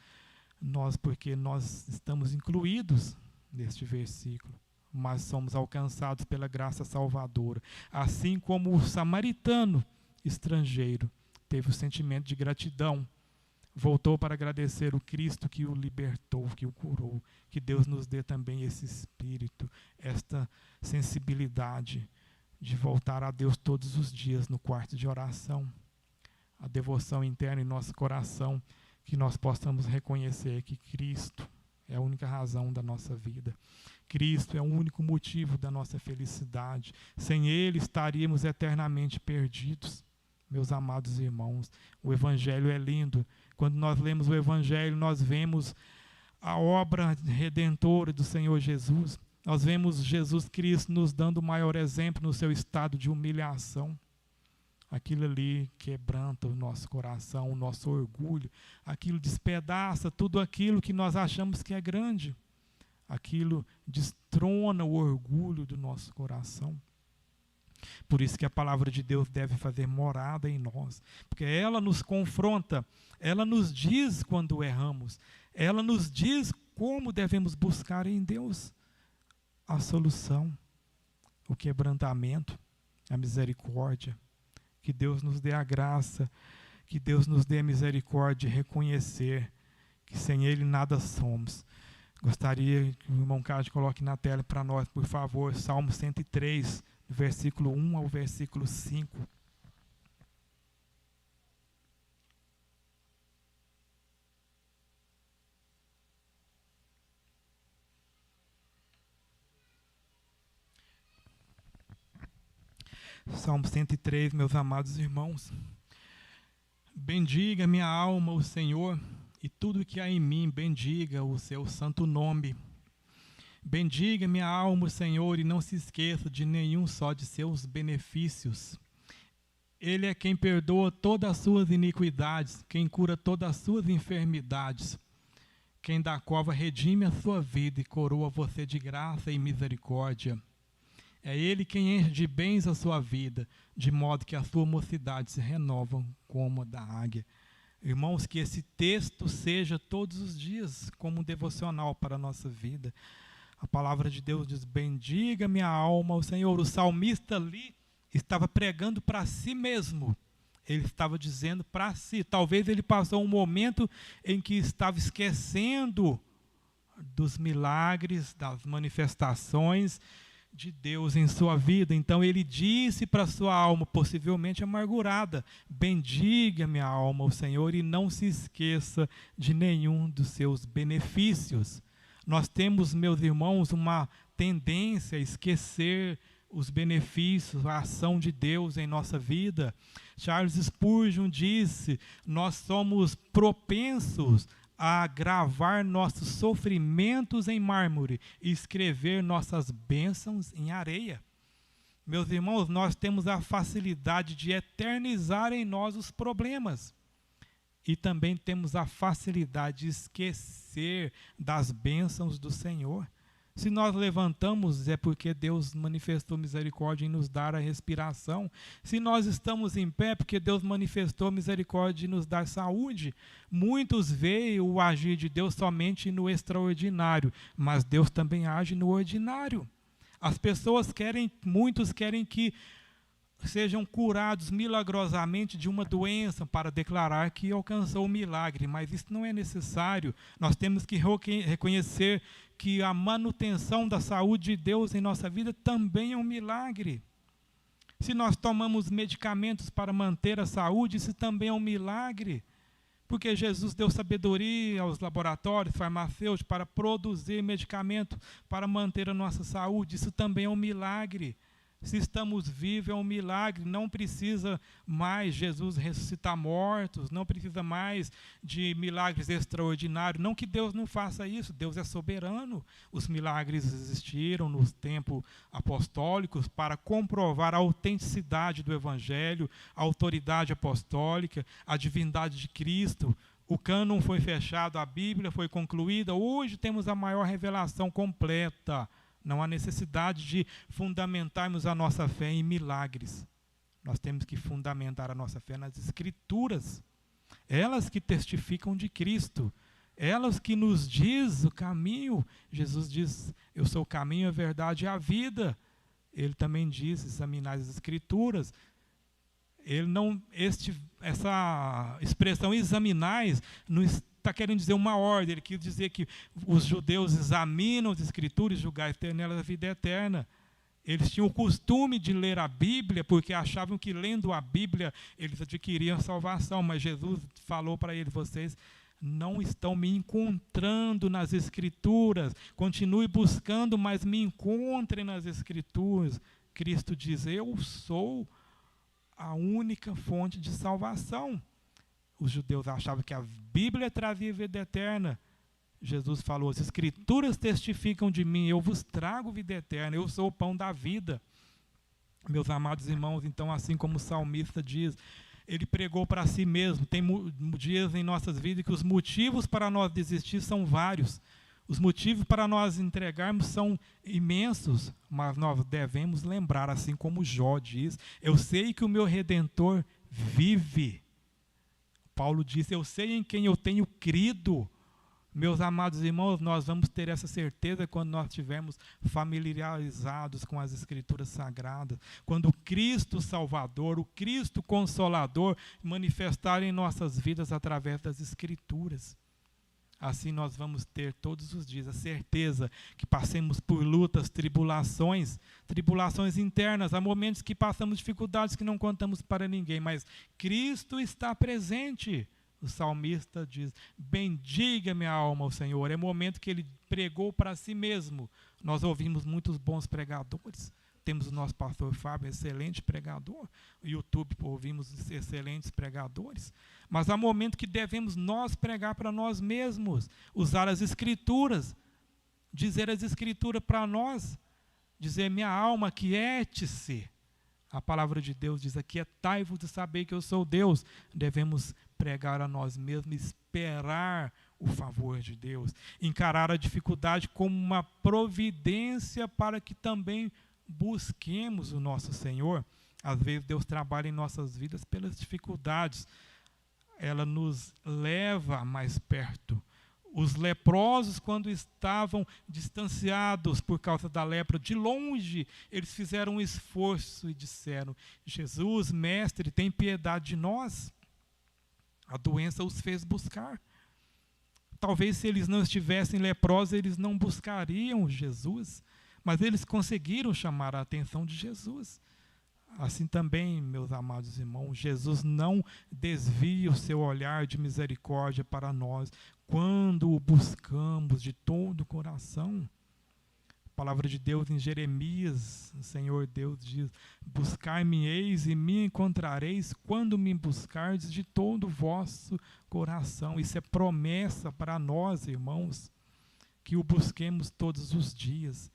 nós, porque nós estamos incluídos neste versículo, mas somos alcançados pela graça salvadora. Assim como o samaritano estrangeiro teve o sentimento de gratidão, voltou para agradecer o Cristo que o libertou, que o curou. Que Deus nos dê também esse espírito, esta sensibilidade de voltar a Deus todos os dias no quarto de oração, a devoção interna em nosso coração, que nós possamos reconhecer que Cristo é a única razão da nossa vida. Cristo é o único motivo da nossa felicidade. Sem Ele estaríamos eternamente perdidos. Meus amados irmãos, o Evangelho é lindo. Quando nós lemos o Evangelho, nós vemos a obra redentora do Senhor Jesus. Nós vemos Jesus Cristo nos dando o maior exemplo no seu estado de humilhação. Aquilo ali quebranta o nosso coração, o nosso orgulho. Aquilo despedaça tudo aquilo que nós achamos que é grande. Aquilo destrona o orgulho do nosso coração. Por isso que a palavra de Deus deve fazer morada em nós, porque ela nos confronta, ela nos diz quando erramos, ela nos diz como devemos buscar em Deus a solução, o quebrantamento, a misericórdia. Que Deus nos dê a graça, que Deus nos dê a misericórdia de reconhecer que sem Ele nada somos. Gostaria que o irmão Cássio coloque na tela para nós, por favor, Salmo 103, versículo 1 ao versículo 5. Salmo 103, meus amados irmãos. Bendiga minha alma o Senhor, e tudo que há em mim, bendiga o seu santo nome. Bendiga minha alma o Senhor, e não se esqueça de nenhum só de seus benefícios. Ele é quem perdoa todas as suas iniquidades, quem cura todas as suas enfermidades, quem da cova redime a sua vida e coroa você de graça e misericórdia. É Ele quem enche de bens a sua vida, de modo que a sua mocidade se renova como a da águia. Irmãos, que esse texto seja todos os dias como um devocional para a nossa vida. A palavra de Deus diz: bendiga minha alma o Senhor. O salmista ali estava pregando para si mesmo. Ele estava dizendo para si. Talvez ele passou um momento em que estava esquecendo dos milagres, das manifestações de Deus em sua vida. Então ele disse para sua alma, possivelmente amargurada: bendiga minha alma o Senhor, e não se esqueça de nenhum dos seus benefícios. Nós temos, meus irmãos, uma tendência a esquecer os benefícios, a ação de Deus em nossa vida. Charles Spurgeon disse: nós somos propensos a gravar nossos sofrimentos em mármore e escrever nossas bênçãos em areia. Meus irmãos, nós temos a facilidade de eternizar em nós os problemas. E também temos a facilidade de esquecer das bênçãos do Senhor. Se nós levantamos, é porque Deus manifestou misericórdia em nos dar a respiração. Se nós estamos em pé, é porque Deus manifestou misericórdia em nos dar saúde. Muitos veem o agir de Deus somente no extraordinário, mas Deus também age no ordinário. As pessoas muitos querem que sejam curados milagrosamente de uma doença para declarar que alcançou o milagre, mas isso não é necessário. Nós temos que reconhecer que a manutenção da saúde de Deus em nossa vida também é um milagre. Se nós tomamos medicamentos para manter a saúde, isso também é um milagre, porque Jesus deu sabedoria aos laboratórios farmacêuticos para produzir medicamentos para manter a nossa saúde. Isso também é um milagre. Se estamos vivos, é um milagre. Não precisa mais Jesus ressuscitar mortos, não precisa mais de milagres extraordinários. Não que Deus não faça isso, Deus é soberano. Os milagres existiram nos tempos apostólicos para comprovar a autenticidade do Evangelho, a autoridade apostólica, a divindade de Cristo. O cânon foi fechado, a Bíblia foi concluída. Hoje temos a maior revelação completa. Não há necessidade de fundamentarmos a nossa fé em milagres. Nós temos que fundamentar a nossa fé nas Escrituras. Elas que testificam de Cristo. Elas que nos diz o caminho. Jesus diz: eu sou o caminho, a verdade e a vida. Ele também diz: examinar as Escrituras. Ele não, essa expressão examinais não está querendo dizer uma ordem, ele quis dizer que os judeus examinam as Escrituras e julgar nelas a vida eterna. Eles tinham o costume de ler a Bíblia porque achavam que lendo a Bíblia eles adquiriam salvação, mas Jesus falou para eles: vocês não estão me encontrando nas Escrituras, continue buscando, mas me encontrem nas Escrituras. Cristo diz: eu sou a única fonte de salvação. Os judeus achavam que a Bíblia trazia vida eterna. Jesus falou: as Escrituras testificam de mim, eu vos trago vida eterna, eu sou o pão da vida. Meus amados irmãos, então, assim como o salmista diz, ele pregou para si mesmo. Tem dias em nossas vidas que os motivos para nós desistir são vários. Os motivos para nós entregarmos são imensos, mas nós devemos lembrar, assim como Jó diz: eu sei que o meu Redentor vive. Paulo diz: eu sei em quem eu tenho crido. Meus amados irmãos, nós vamos ter essa certeza quando nós estivermos familiarizados com as Escrituras Sagradas, quando o Cristo Salvador, o Cristo Consolador manifestar em nossas vidas através das Escrituras. Assim nós vamos ter todos os dias a certeza que passemos por lutas, tribulações internas. Há momentos que passamos dificuldades que não contamos para ninguém, mas Cristo está presente. O salmista diz: bendiga minha alma ao Senhor. É o momento que ele pregou para si mesmo. Nós ouvimos muitos bons pregadores. Temos o nosso pastor Fábio, excelente pregador. No YouTube ouvimos excelentes pregadores. Mas há momento que devemos nós pregar para nós mesmos, usar as Escrituras, dizer as Escrituras para nós, dizer: minha alma, aquiete-se. A palavra de Deus diz: aquietai-vos de saber que eu sou Deus. Devemos pregar a nós mesmos, esperar o favor de Deus, encarar a dificuldade como uma providência para que também busquemos o nosso Senhor. Às vezes Deus trabalha em nossas vidas pelas dificuldades. Ela nos leva mais perto. Os leprosos, quando estavam distanciados por causa da lepra, de longe, eles fizeram um esforço e disseram: Jesus, mestre, tem piedade de nós. A doença os fez buscar. Talvez se eles não estivessem leprosos, eles não buscariam Jesus, mas eles conseguiram chamar a atenção de Jesus. Assim também, meus amados irmãos, Jesus não desvia o seu olhar de misericórdia para nós quando o buscamos de todo o coração. A palavra de Deus em Jeremias, o Senhor Deus diz: buscar-me-eis e me encontrareis quando me buscardes de todo o vosso coração. Isso é promessa para nós, irmãos, que o busquemos todos os dias.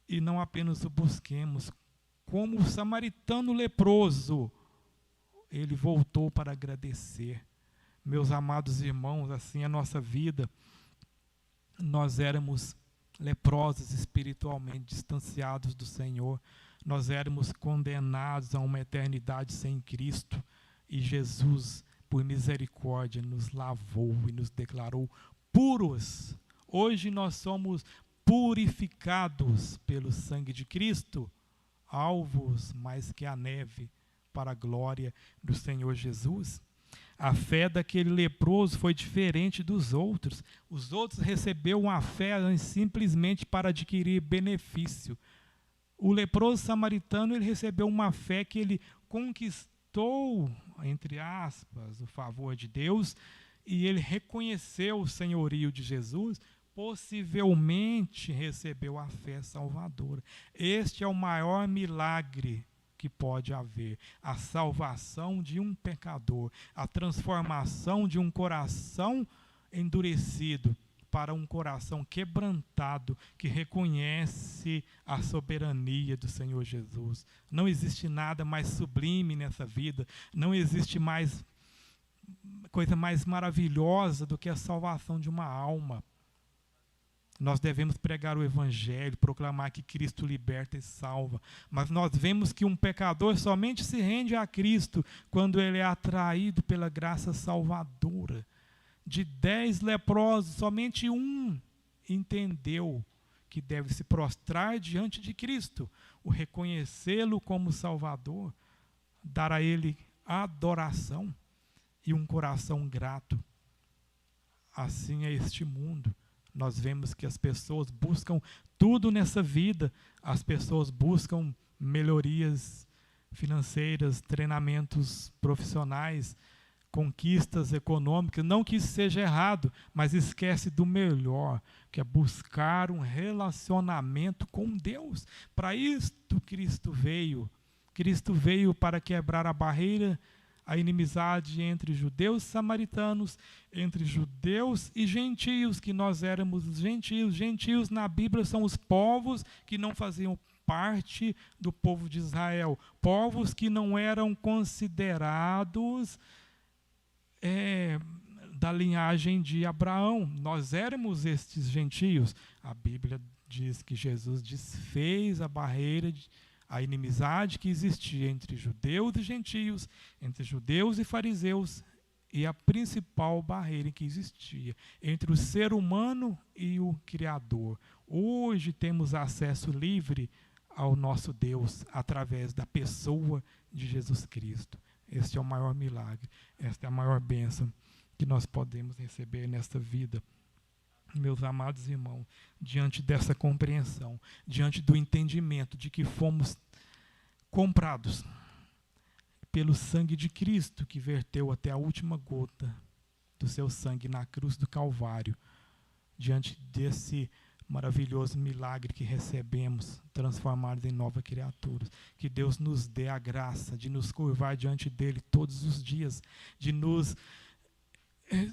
E não apenas o busquemos, como o samaritano leproso, ele voltou para agradecer. Meus amados irmãos, assim é a nossa vida. Nós éramos leprosos espiritualmente, distanciados do Senhor. Nós éramos condenados a uma eternidade sem Cristo. E Jesus, por misericórdia, nos lavou e nos declarou puros. Hoje nós somos purificados pelo sangue de Cristo, alvos mais que a neve para a glória do Senhor Jesus. A fé daquele leproso foi diferente dos outros. Os outros receberam uma fé simplesmente para adquirir benefício. O leproso samaritano, ele recebeu uma fé que ele conquistou, entre aspas, o favor de Deus, e ele reconheceu o senhorio de Jesus, possivelmente recebeu a fé salvadora. Este é o maior milagre que pode haver, a salvação de um pecador, a transformação de um coração endurecido para um coração quebrantado, que reconhece a soberania do Senhor Jesus. Não existe nada mais sublime nessa vida, não existe mais coisa mais maravilhosa do que a salvação de uma alma. Nós devemos pregar o Evangelho, proclamar que Cristo liberta e salva. Mas nós vemos que um pecador somente se rende a Cristo quando ele é atraído pela graça salvadora. De 10 leprosos, somente um entendeu que deve se prostrar diante de Cristo, o reconhecê-lo como Salvador, dar a ele adoração e um coração grato. Assim é este mundo. Nós vemos que as pessoas buscam tudo nessa vida. As pessoas buscam melhorias financeiras, treinamentos profissionais, conquistas econômicas. Não que isso seja errado, mas esquece do melhor, que é buscar um relacionamento com Deus. Para isto Cristo veio. Cristo veio para quebrar a barreira, a inimizade entre judeus e samaritanos, entre judeus e gentios, que nós éramos gentios. Gentios na Bíblia são os povos que não faziam parte do povo de Israel, povos que não eram considerados da linhagem de Abraão. Nós éramos estes gentios. A Bíblia diz que Jesus desfez a barreira, a inimizade que existia entre judeus e gentios, entre judeus e fariseus, e a principal barreira que existia entre o ser humano e o Criador. Hoje temos acesso livre ao nosso Deus através da pessoa de Jesus Cristo. Este é o maior milagre, esta é a maior bênção que nós podemos receber nesta vida. Meus amados irmãos, diante dessa compreensão, diante do entendimento de que fomos comprados pelo sangue de Cristo, que verteu até a última gota do seu sangue na cruz do Calvário, diante desse maravilhoso milagre que recebemos, transformados em novas criaturas, que Deus nos dê a graça de nos curvar diante dele todos os dias, de nos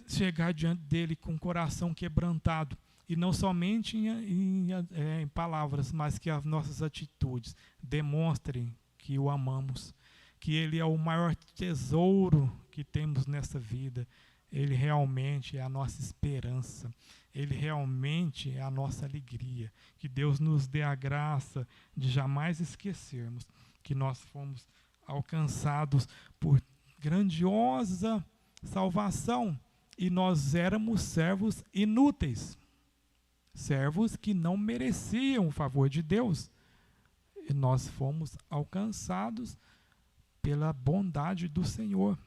chegar diante dele com o coração quebrantado, e não somente em palavras, mas que as nossas atitudes demonstrem que o amamos, que ele é o maior tesouro que temos nessa vida. Ele realmente é a nossa esperança, ele realmente é a nossa alegria. Que Deus nos dê a graça de jamais esquecermos que nós fomos alcançados por grandiosa salvação, e nós éramos servos inúteis, servos que não mereciam o favor de Deus, e nós fomos alcançados pela bondade do Senhor.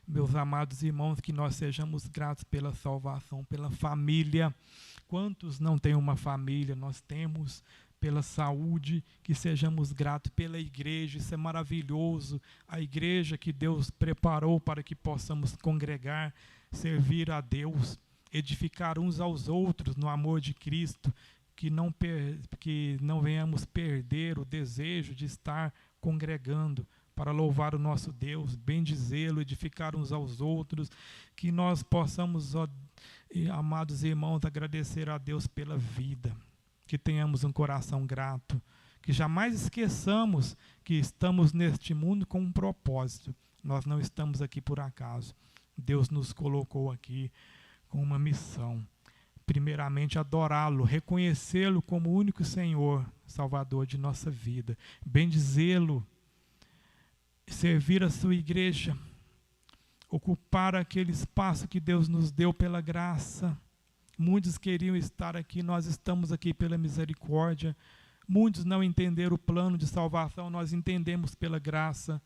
Meus amados irmãos, que nós sejamos gratos pela salvação, pela família. Quantos não têm uma família? Nós temos. Pela saúde, que sejamos gratos pela igreja. Isso é maravilhoso, a igreja que Deus preparou para que possamos congregar, servir a Deus, edificar uns aos outros no amor de Cristo, que não venhamos perder o desejo de estar congregando para louvar o nosso Deus, bendizê-lo, edificar uns aos outros, que nós possamos, amados irmãos, agradecer a Deus pela vida, que tenhamos um coração grato, que jamais esqueçamos que estamos neste mundo com um propósito. Nós não estamos aqui por acaso. Deus nos colocou aqui com uma missão. Primeiramente, adorá-lo, reconhecê-lo como o único Senhor, Salvador de nossa vida, bendizê-lo, servir a sua igreja, ocupar aquele espaço que Deus nos deu pela graça. Muitos queriam estar aqui, nós estamos aqui pela misericórdia. Muitos não entenderam o plano de salvação, nós entendemos pela graça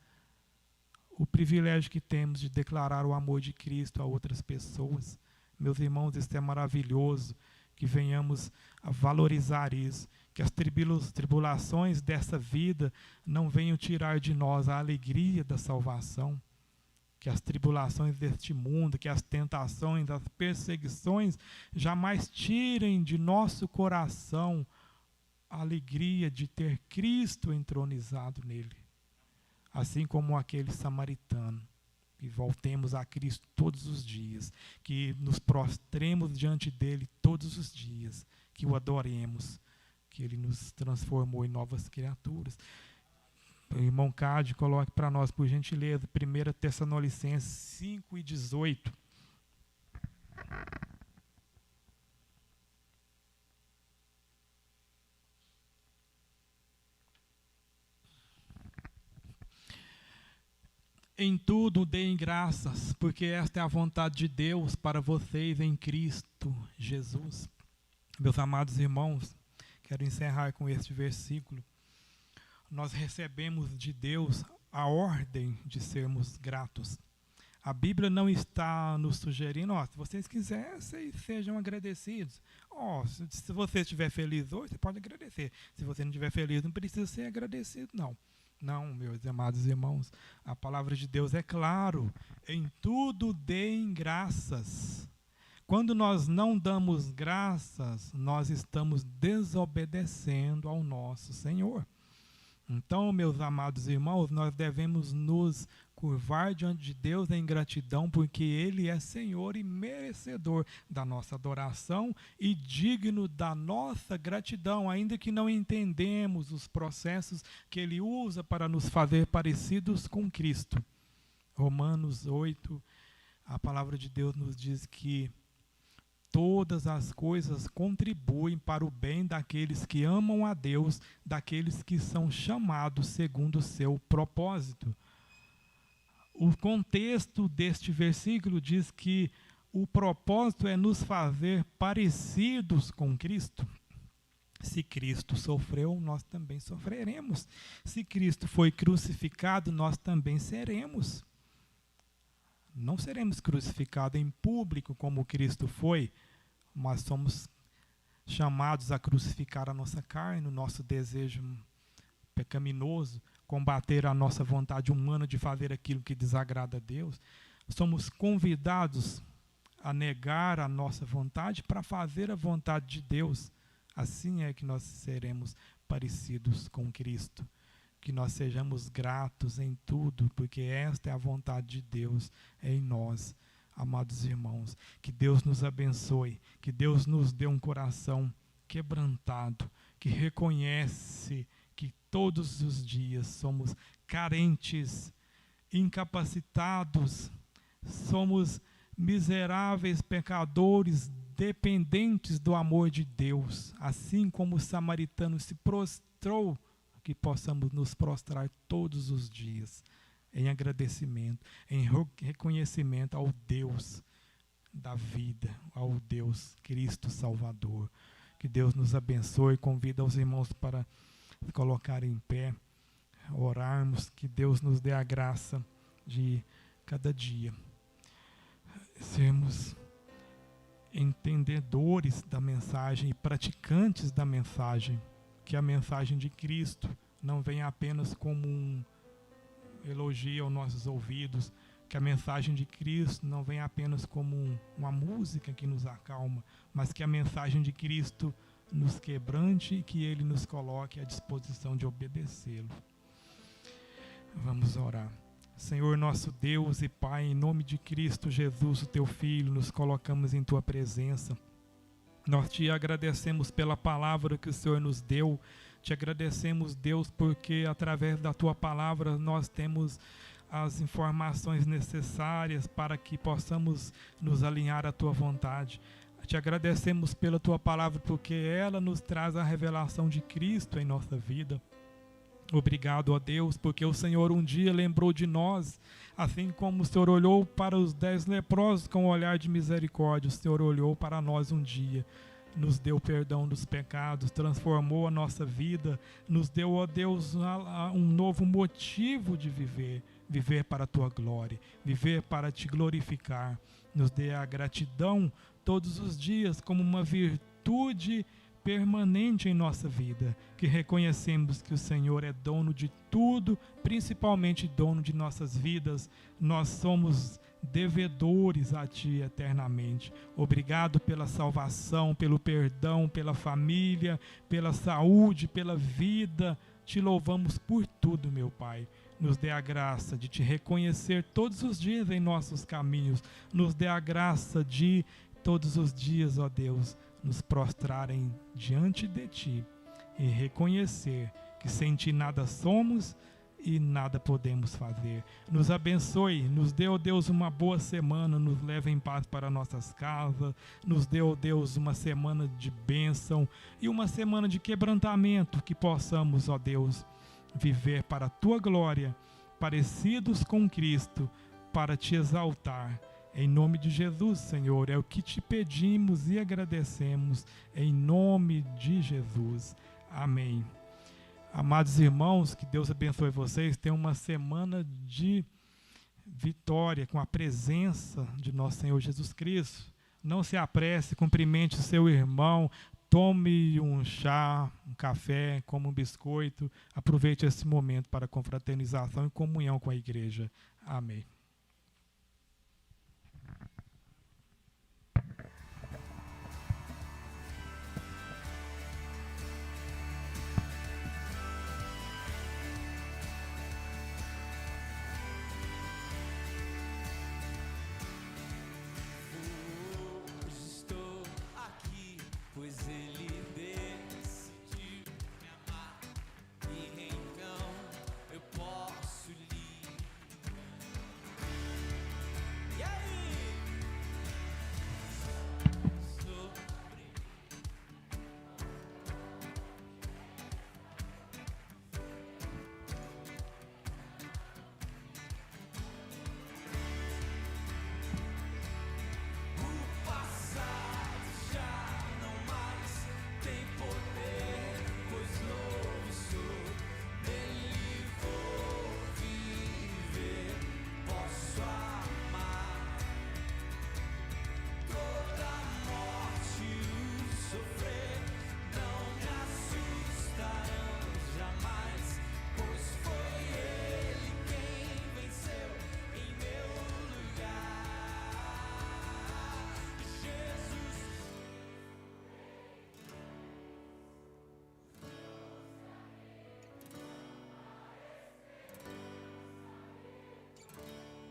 o privilégio que temos de declarar o amor de Cristo a outras pessoas. Meus irmãos, isso é maravilhoso, que venhamos a valorizar isso, que as tribulações dessa vida não venham tirar de nós a alegria da salvação, que as tribulações deste mundo, que as tentações, as perseguições jamais tirem de nosso coração a alegria de ter Cristo entronizado nele. Assim como aquele samaritano. E voltemos a Cristo todos os dias, que nos prostremos diante dele todos os dias, que o adoremos, que ele nos transformou em novas criaturas. O irmão Cade, coloque para nós, por gentileza, 1 Tessalonicenses 5:18. Em tudo deem graças, porque esta é a vontade de Deus para vocês em Cristo Jesus. Meus amados irmãos, quero encerrar com este versículo. Nós recebemos de Deus a ordem de sermos gratos. A Bíblia não está nos sugerindo, se vocês quisessem, sejam agradecidos. Se você estiver feliz hoje, você pode agradecer. Se você não estiver feliz, não precisa ser agradecido, não. Não, meus amados irmãos, a palavra de Deus é claro, em tudo deem graças. Quando nós não damos graças, nós estamos desobedecendo ao nosso Senhor. Então, meus amados irmãos, nós devemos nos curvar diante de Deus em gratidão, porque Ele é Senhor e merecedor da nossa adoração e digno da nossa gratidão, ainda que não entendemos os processos que Ele usa para nos fazer parecidos com Cristo. Romanos 8, a palavra de Deus nos diz que todas as coisas contribuem para o bem daqueles que amam a Deus, daqueles que são chamados segundo o seu propósito. O contexto deste versículo diz que o propósito é nos fazer parecidos com Cristo. Se Cristo sofreu, nós também sofreremos. Se Cristo foi crucificado, nós também seremos. Não seremos crucificados em público como Cristo foi, mas somos chamados a crucificar a nossa carne, o nosso desejo pecaminoso, combater a nossa vontade humana de fazer aquilo que desagrada a Deus. Somos convidados a negar a nossa vontade para fazer a vontade de Deus. Assim é que nós seremos parecidos com Cristo. Que nós sejamos gratos em tudo, porque esta é a vontade de Deus em nós, amados irmãos. Que Deus nos abençoe, que Deus nos dê um coração quebrantado, que reconhece que todos os dias somos carentes, incapacitados, somos miseráveis pecadores, dependentes do amor de Deus. Assim como o samaritano se prostrou, que possamos nos prostrar todos os dias em agradecimento, em reconhecimento ao Deus da vida, ao Deus Cristo Salvador. Que Deus nos abençoe. Convido os irmãos para colocarem em pé, orarmos, que Deus nos dê a graça de cada dia sermos entendedores da mensagem e praticantes da mensagem, que a mensagem de Cristo não venha apenas como um elogio aos nossos ouvidos, que a mensagem de Cristo não venha apenas como uma música que nos acalma, mas que a mensagem de Cristo nos quebrante e que Ele nos coloque à disposição de obedecê-lo. Vamos orar. Senhor nosso Deus e Pai, em nome de Cristo Jesus, o Teu Filho, nos colocamos em Tua presença. Nós Te agradecemos pela palavra que o Senhor nos deu. Te agradecemos, Deus, porque através da Tua palavra nós temos as informações necessárias para que possamos nos alinhar à Tua vontade. Te agradecemos pela Tua palavra, porque ela nos traz a revelação de Cristo em nossa vida. Obrigado, ó Deus, porque o Senhor um dia lembrou de nós, assim como o Senhor olhou para os 10 leprosos com um olhar de misericórdia, o Senhor olhou para nós um dia, nos deu perdão dos pecados, transformou a nossa vida, nos deu, ó Deus, um novo motivo de viver para a Tua glória, viver para Te glorificar. Nos dê a gratidão todos os dias como uma virtude permanente em nossa vida, que reconhecemos que o Senhor é dono de tudo, principalmente dono de nossas vidas. Nós somos devedores a Ti eternamente. Obrigado pela salvação, pelo perdão, pela família, pela saúde, pela vida. Te louvamos por tudo, meu Pai. Nos dê a graça de Te reconhecer todos os dias em nossos caminhos. Nos dê a graça de todos os dias, ó Deus, nos prostrarem diante de Ti e reconhecer que sem Ti nada somos e nada podemos fazer. Nos abençoe, nos dê, ó Deus, uma boa semana, nos leve em paz para nossas casas, nos dê, ó Deus, uma semana de bênção e uma semana de quebrantamento, que possamos, ó Deus, viver para a Tua glória, parecidos com Cristo, para Te exaltar. Em nome de Jesus, Senhor, é o que Te pedimos e agradecemos, em nome de Jesus. Amém. Amados irmãos, que Deus abençoe vocês. Tenham uma semana de vitória com a presença de nosso Senhor Jesus Cristo. Não se apresse, cumprimente o seu irmão, tome um chá, um café, coma um biscoito. Aproveite esse momento para confraternização e comunhão com a igreja. Amém.